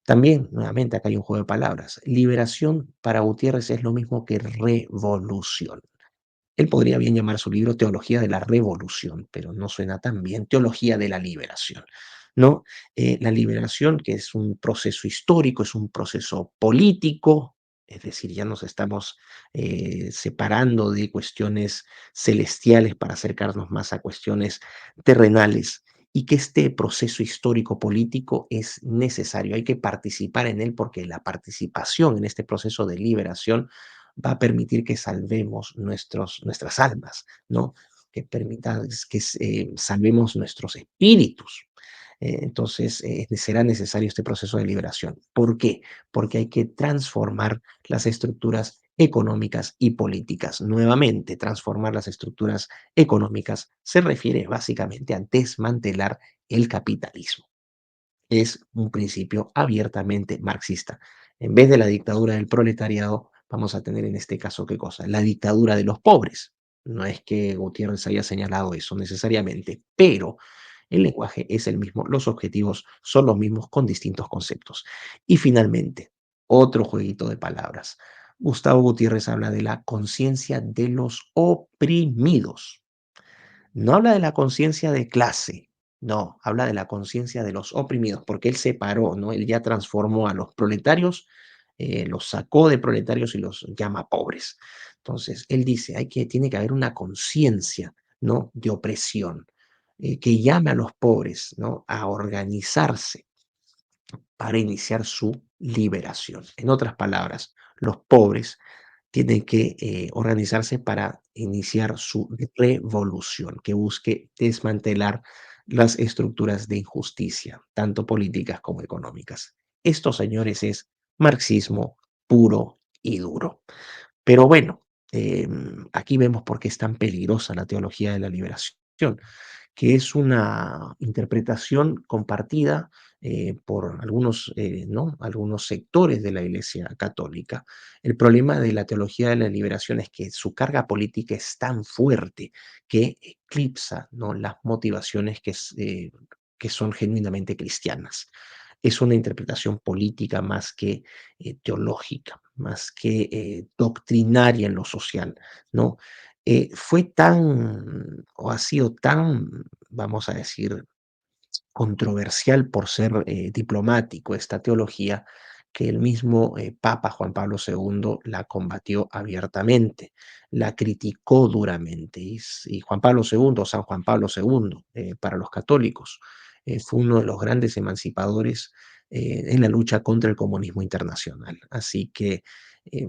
Speaker 1: También, nuevamente, acá hay un juego de palabras. Liberación para Gutiérrez es lo mismo que revolución. Él podría bien llamar su libro Teología de la Revolución, pero no suena tan bien, Teología de la Liberación, ¿no? La liberación, que es un proceso histórico, es un proceso político, es decir, ya nos estamos separando de cuestiones celestiales para acercarnos más a cuestiones terrenales y que este proceso histórico político es necesario, hay que participar en él porque la participación en este proceso de liberación va a permitir que salvemos nuestras almas, ¿no? Que permita que salvemos nuestros espíritus. Entonces, será necesario este proceso de liberación. ¿Por qué? Porque hay que transformar las estructuras económicas y políticas. Nuevamente, transformar las estructuras económicas se refiere básicamente a desmantelar el capitalismo. Es un principio abiertamente marxista. En vez de la dictadura del proletariado, vamos a tener en este caso, ¿qué cosa? La dictadura de los pobres. No es que Gutiérrez haya señalado eso necesariamente, pero el lenguaje es el mismo, los objetivos son los mismos con distintos conceptos. Y finalmente, otro jueguito de palabras. Gustavo Gutiérrez habla de la conciencia de los oprimidos. No habla de la conciencia de clase, no, habla de la conciencia de los oprimidos, porque él separó, ¿no? Él ya transformó a los proletarios, los sacó de proletarios y los llama pobres. Entonces, él dice, tiene que haber una conciencia, ¿no? De opresión, que llame a los pobres, ¿no? A organizarse para iniciar su liberación. En otras palabras, los pobres tienen que organizarse para iniciar su revolución, que busque desmantelar las estructuras de injusticia, tanto políticas como económicas. Esto, señores, es marxismo puro y duro. Pero bueno, aquí vemos por qué es tan peligrosa la teología de la liberación, que es una interpretación compartida por algunos, ¿no? Algunos sectores de la Iglesia Católica. El problema de la teología de la liberación es que su carga política es tan fuerte que eclipsa, ¿no? Las motivaciones que son genuinamente cristianas. Es una interpretación política más que teológica, más que doctrinaria en lo social, ¿no? Fue tan, o ha sido tan, vamos a decir, controversial por ser diplomático esta teología, que el mismo Papa Juan Pablo II la combatió abiertamente, la criticó duramente. Y Juan Pablo II, San Juan Pablo II, para los católicos, fue uno de los grandes emancipadores en la lucha contra el comunismo internacional. Así que, eh,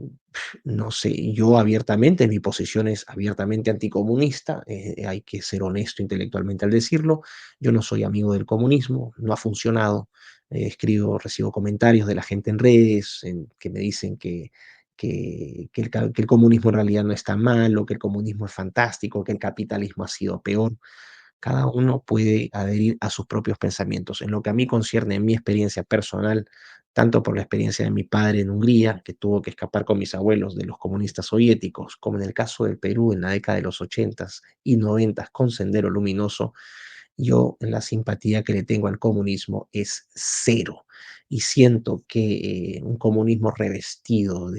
Speaker 1: no sé, yo abiertamente, mi posición es abiertamente anticomunista, hay que ser honesto intelectualmente al decirlo. Yo no soy amigo del comunismo, no ha funcionado. Recibo comentarios de la gente en redes que me dicen que el comunismo en realidad no está mal, o que el comunismo es fantástico, que el capitalismo ha sido peor. Cada uno puede adherir a sus propios pensamientos. En lo que a mí concierne, en mi experiencia personal, tanto por la experiencia de mi padre en Hungría, que tuvo que escapar con mis abuelos de los comunistas soviéticos, como en el caso del Perú en la década de los 80s y 90s con Sendero Luminoso, yo la simpatía que le tengo al comunismo es cero. Y siento que un comunismo revestido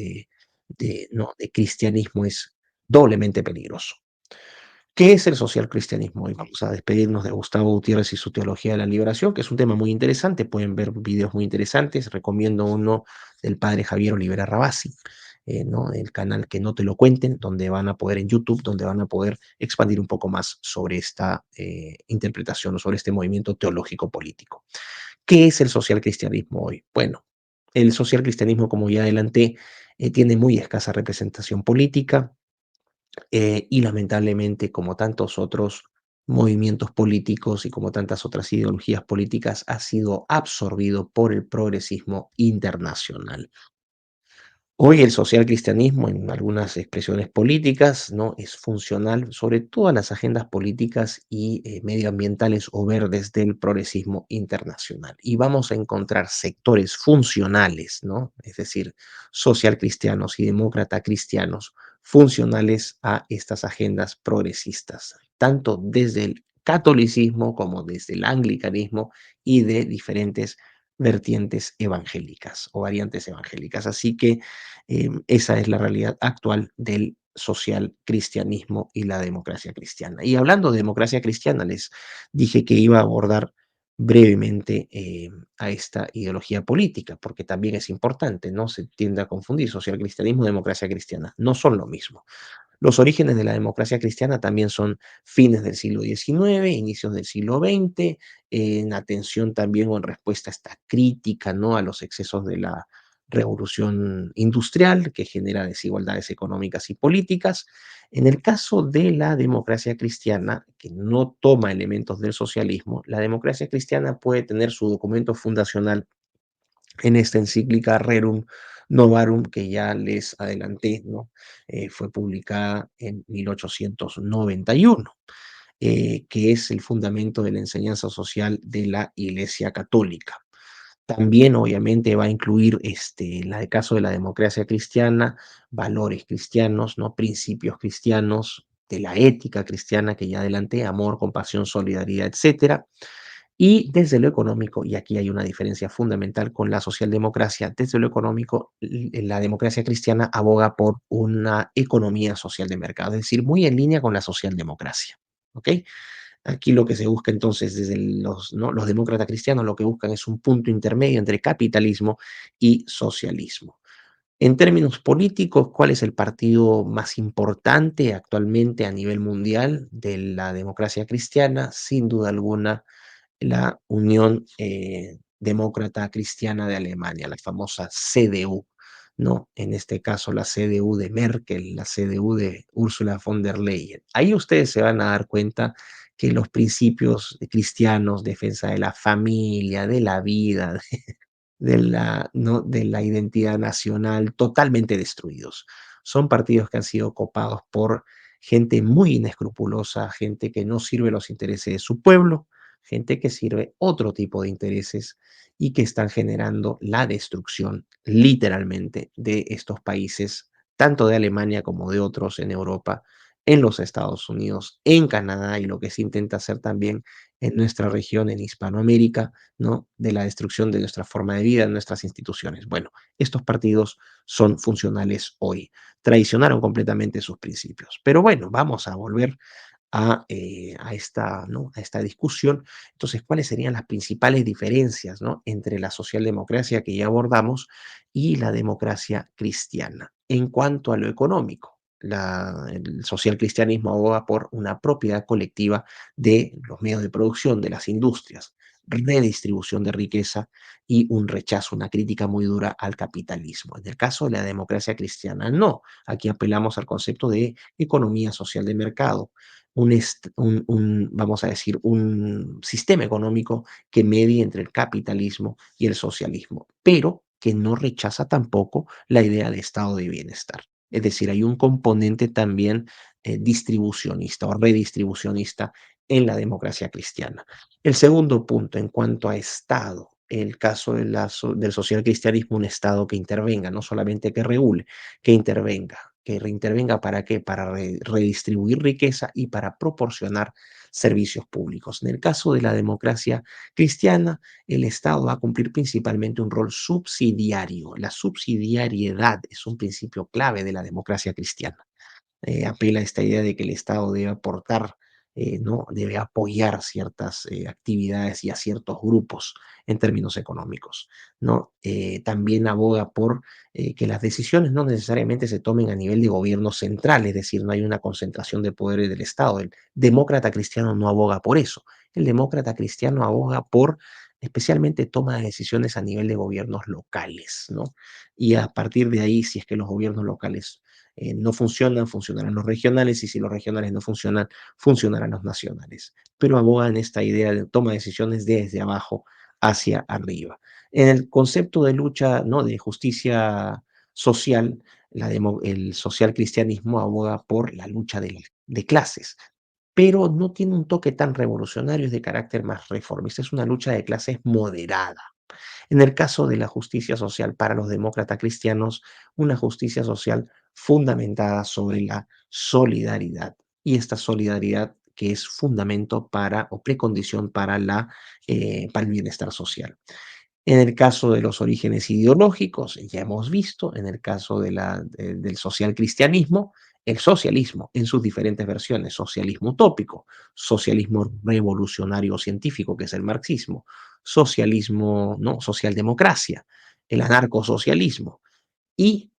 Speaker 1: ¿no? de cristianismo es doblemente peligroso. ¿Qué es el socialcristianismo? Hoy vamos a despedirnos de Gustavo Gutiérrez y su teología de la liberación, que es un tema muy interesante. Pueden ver videos muy interesantes. Recomiendo uno del padre Javier Olivera Rabasi, ¿no? El canal Que no te lo cuenten, donde van a poder en YouTube, donde van a poder expandir un poco más sobre esta interpretación o sobre este movimiento teológico político. ¿Qué es el socialcristianismo hoy? Bueno, el socialcristianismo, como ya adelanté, tiene muy escasa representación política, y lamentablemente, como tantos otros movimientos políticos y como tantas otras ideologías políticas, ha sido absorbido por el progresismo internacional. Hoy el socialcristianismo, en algunas expresiones políticas, ¿no? Es funcional sobre todo a las agendas políticas y medioambientales o verdes del progresismo internacional. Y vamos a encontrar sectores funcionales, ¿no? Es decir, socialcristianos y demócrata cristianos funcionales a estas agendas progresistas, tanto desde el catolicismo como desde el anglicanismo y de diferentes vertientes evangélicas o variantes evangélicas. Así que esa es la realidad actual del social cristianismo y la democracia cristiana. Y hablando de democracia cristiana, les dije que iba a abordar brevemente a esta ideología política, porque también es importante, no se tiende a confundir social cristianismo y democracia cristiana, no son lo mismo. Los orígenes de la democracia cristiana también son fines del siglo XIX, inicios del siglo XX, en atención también o en respuesta a esta crítica, ¿no? A los excesos de la revolución industrial que genera desigualdades económicas y políticas. En el caso de la democracia cristiana, que no toma elementos del socialismo, la democracia cristiana puede tener su documento fundacional en esta encíclica Rerum Novarum que ya les adelanté, ¿no? Fue publicada en 1891, que es el fundamento de la enseñanza social de la Iglesia Católica. También, obviamente, va a incluir, en el caso de la democracia cristiana, valores cristianos, ¿no? Principios cristianos, de la ética cristiana que ya adelanté, amor, compasión, solidaridad, etcétera. Y desde lo económico, y aquí hay una diferencia fundamental con la socialdemocracia, desde lo económico, la democracia cristiana aboga por una economía social de mercado, es decir, muy en línea con la socialdemocracia. ¿Ok? Aquí lo que se busca entonces desde ¿no? Los demócratas cristianos lo que buscan es un punto intermedio entre capitalismo y socialismo. En términos políticos, ¿cuál es el partido más importante actualmente a nivel mundial de la democracia cristiana? Sin duda alguna, la Unión Demócrata Cristiana de Alemania, la famosa CDU, ¿no? En este caso, la CDU de Merkel, la CDU de Ursula von der Leyen. Ahí ustedes se van a dar cuenta que los principios cristianos, defensa de la familia, de la vida, de la, ¿no? de la identidad nacional totalmente destruidos. Son partidos que han sido copados por gente muy inescrupulosa, gente que no sirve los intereses de su pueblo, gente que sirve otro tipo de intereses y que están generando la destrucción literalmente de estos países, tanto de Alemania como de otros en Europa, en los Estados Unidos, en Canadá y lo que se intenta hacer también en nuestra región, en Hispanoamérica, ¿no? De la destrucción de nuestra forma de vida, de nuestras instituciones. Bueno, estos partidos son funcionales hoy, traicionaron completamente sus principios. Pero bueno, vamos a volver a esta, ¿no? A esta discusión. Entonces, ¿cuáles serían las principales diferencias, ¿no? Entre la socialdemocracia que ya abordamos y la democracia cristiana? En cuanto a lo económico, el socialcristianismo aboga por una propiedad colectiva de los medios de producción, de las industrias, redistribución de riqueza y un rechazo, una crítica muy dura al capitalismo. En el caso de la democracia cristiana, no. Aquí apelamos al concepto de economía social de mercado, vamos a decir, un sistema económico que medie entre el capitalismo y el socialismo, pero que no rechaza tampoco la idea de estado de bienestar. Es decir, hay un componente también distribucionista o redistribucionista en la democracia cristiana. El segundo punto, en cuanto a Estado, el caso del social cristianismo, un Estado que intervenga, no solamente que regule, que intervenga. ¿Que reintervenga para qué? Para redistribuir riqueza y para proporcionar servicios públicos. En el caso de la democracia cristiana, el Estado va a cumplir principalmente un rol subsidiario. La subsidiariedad es un principio clave de la democracia cristiana. Apela a esta idea de que el Estado debe aportar, ¿no? Debe apoyar ciertas actividades y a ciertos grupos en términos económicos, ¿no? También aboga por que las decisiones no necesariamente se tomen a nivel de gobierno central, es decir, no hay una concentración de poderes del Estado. El demócrata cristiano no aboga por eso. El demócrata cristiano aboga por especialmente toma de decisiones a nivel de gobiernos locales, ¿no? Y a partir de ahí, si es que los gobiernos locales no funcionan, funcionarán los regionales, y si los regionales no funcionan, funcionarán los nacionales. Pero abogan esta idea de toma de decisiones desde abajo hacia arriba. En el concepto de lucha, ¿no? De justicia social, el social cristianismo aboga por la lucha de clases, pero no tiene un toque tan revolucionario, es de carácter más reformista, es una lucha de clases moderada. En el caso de la justicia social para los demócratas cristianos, una justicia social fundamentada sobre la solidaridad. Y esta solidaridad que es fundamento para o precondición para el bienestar social. En el caso de los orígenes ideológicos, ya hemos visto, en el caso del social cristianismo, el socialismo en sus diferentes versiones, socialismo utópico, socialismo revolucionario científico, que es el marxismo, socialismo, ¿no? Socialdemocracia, el anarcosocialismo, y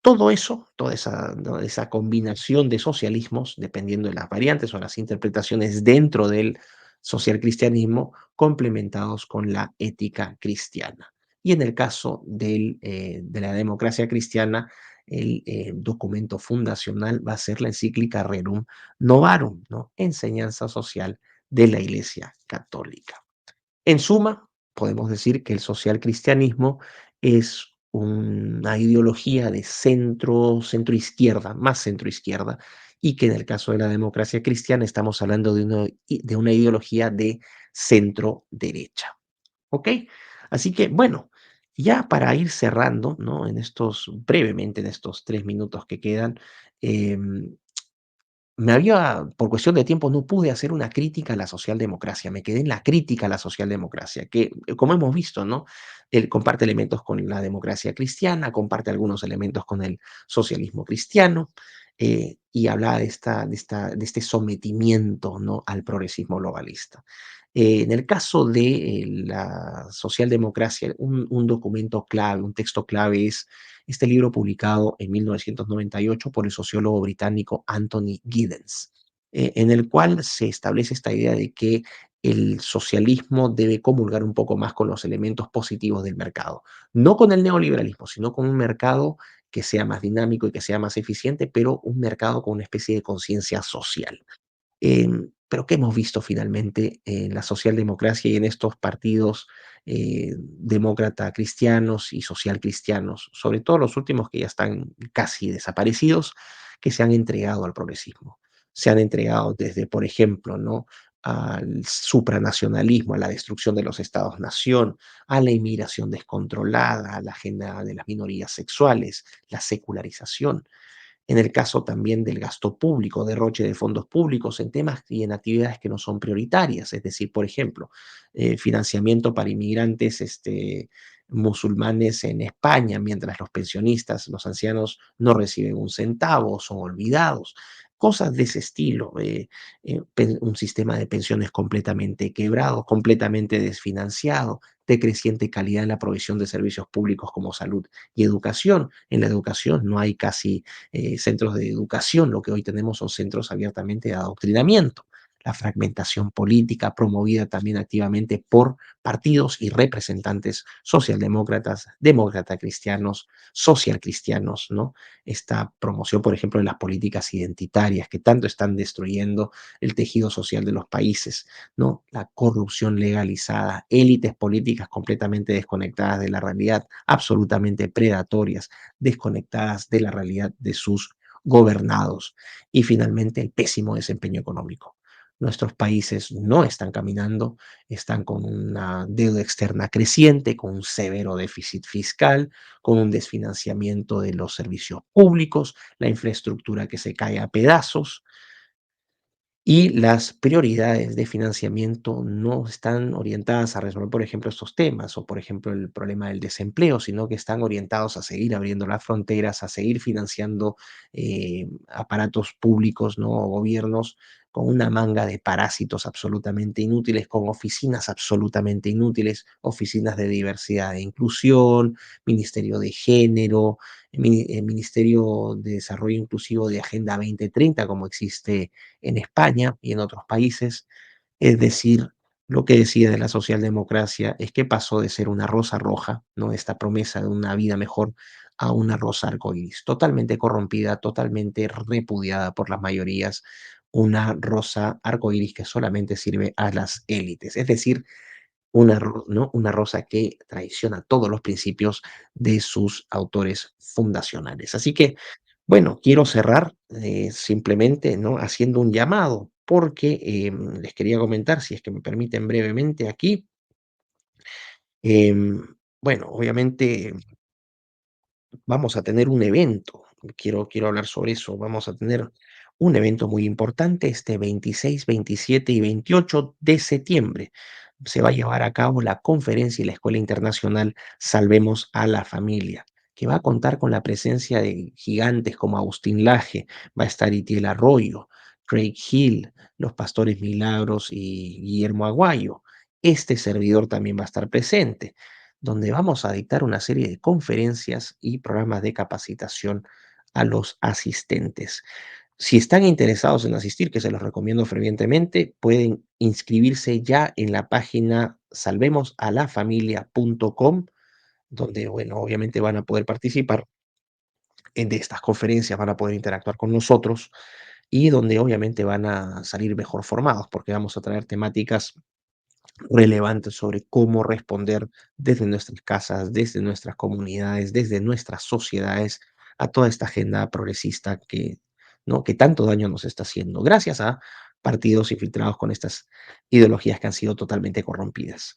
Speaker 1: todo eso, toda esa, ¿no? Esa combinación de socialismos, dependiendo de las variantes o las interpretaciones dentro del socialcristianismo, complementados con la ética cristiana. Y en el caso de la democracia cristiana, el documento fundacional va a ser la encíclica Rerum Novarum, ¿no? Enseñanza social de la Iglesia Católica. En suma, podemos decir que el socialcristianismo es una ideología de centro izquierda, más centro izquierda, y que en el caso de la democracia cristiana estamos hablando de una ideología de centro derecha. ¿Ok? Así que, bueno, ya para ir cerrando, ¿no? Brevemente, en estos 3 minutos que quedan, em, por cuestión de tiempo, no pude hacer una crítica a la socialdemocracia, me quedé en la crítica a la socialdemocracia, que, como hemos visto, ¿no? Él comparte elementos con la democracia cristiana, comparte algunos elementos con el socialismo cristiano, y hablaba de este sometimiento, ¿no? Al progresismo globalista. En el caso de la socialdemocracia, un documento clave, un texto clave es Este libro publicado en 1998 por el sociólogo británico Anthony Giddens, en el cual se establece esta idea de que el socialismo debe comulgar un poco más con los elementos positivos del mercado. No con el neoliberalismo, sino con un mercado que sea más dinámico y que sea más eficiente, pero un mercado con una especie de conciencia social. Pero ¿qué hemos visto finalmente en la socialdemocracia y en estos partidos demócrata cristianos y social cristianos, sobre todo los últimos que ya están casi desaparecidos, que se han entregado al progresismo? Se han entregado desde, por ejemplo, ¿no?, al supranacionalismo, a la destrucción de los estados-nación, a la inmigración descontrolada, a la agenda de las minorías sexuales, la secularización. En el caso también del gasto público, derroche de fondos públicos en temas y en actividades que no son prioritarias, es decir, por ejemplo, financiamiento para inmigrantes musulmanes en España, mientras los pensionistas, los ancianos, no reciben un centavo, son olvidados. Cosas de ese estilo, un sistema de pensiones completamente quebrado, completamente desfinanciado, decreciente calidad en la provisión de servicios públicos como salud y educación. En la educación no hay casi centros de educación, lo que hoy tenemos son centros abiertamente de adoctrinamiento. La fragmentación política promovida también activamente por partidos y representantes socialdemócratas, demócrata cristianos, social cristianos, ¿no? Esta promoción, por ejemplo, de las políticas identitarias que tanto están destruyendo el tejido social de los países, ¿no? La corrupción legalizada, élites políticas completamente desconectadas de la realidad, absolutamente predatorias, desconectadas de la realidad de sus gobernados. Y finalmente, el pésimo desempeño económico. Nuestros países no están caminando, están con una deuda externa creciente, con un severo déficit fiscal, con un desfinanciamiento de los servicios públicos, la infraestructura que se cae a pedazos, y las prioridades de financiamiento no están orientadas a resolver, por ejemplo, estos temas o, por ejemplo, el problema del desempleo, sino que están orientados a seguir abriendo las fronteras, a seguir financiando aparatos públicos, ¿no?, o gobiernos con una manga de parásitos absolutamente inútiles, con oficinas absolutamente inútiles, oficinas de diversidad e inclusión, Ministerio de Género, Ministerio de Desarrollo Inclusivo de Agenda 2030, como existe en España y en otros países. Es decir, lo que decía de la socialdemocracia es que pasó de ser una rosa roja, ¿no?, esta promesa de una vida mejor, a una rosa arcoíris, totalmente corrompida, totalmente repudiada por las mayorías, una rosa arcoíris que solamente sirve a las élites. Es decir, ¿no?, una rosa que traiciona todos los principios de sus autores fundacionales. Así que, bueno, quiero cerrar simplemente, ¿no?, haciendo un llamado, porque les quería comentar, si es que me permiten brevemente aquí, bueno, obviamente vamos a tener un evento, quiero hablar sobre eso, vamos a tener un evento muy importante este 26, 27 y 28 de septiembre. Se va a llevar a cabo la conferencia y la Escuela Internacional Salvemos a la Familia, que va a contar con la presencia de gigantes como Agustín Laje, va a estar Itiel Arroyo, Craig Hill, los Pastores Milagros y Guillermo Aguayo. Este servidor también va a estar presente, donde vamos a dictar una serie de conferencias y programas de capacitación a los asistentes. Si están interesados en asistir, que se los recomiendo fervientemente, pueden inscribirse ya en la página salvemosalafamilia.com, donde, bueno, obviamente van a poder participar de estas conferencias, van a poder interactuar con nosotros y donde obviamente van a salir mejor formados, porque vamos a traer temáticas relevantes sobre cómo responder desde nuestras casas, desde nuestras comunidades, desde nuestras sociedades a toda esta agenda progresista que, ¿no?, que tanto daño nos está haciendo, gracias a partidos infiltrados con estas ideologías que han sido totalmente corrompidas.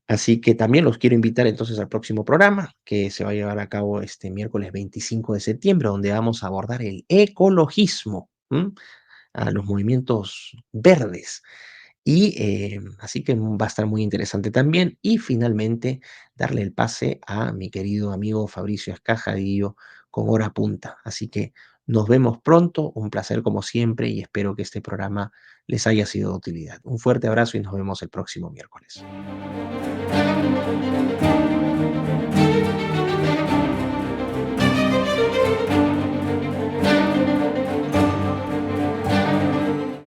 Speaker 1: Así que también los quiero invitar entonces al próximo programa que se va a llevar a cabo este miércoles 25 de septiembre, donde vamos a abordar el ecologismo, a los movimientos verdes. Y así que va a estar muy interesante también. Y finalmente, darle el pase a mi querido amigo Fabricio Escajadillo con Hora Punta. Así que nos vemos pronto. Un placer como siempre y espero que este programa les haya sido de utilidad. Un fuerte abrazo y nos vemos el próximo miércoles.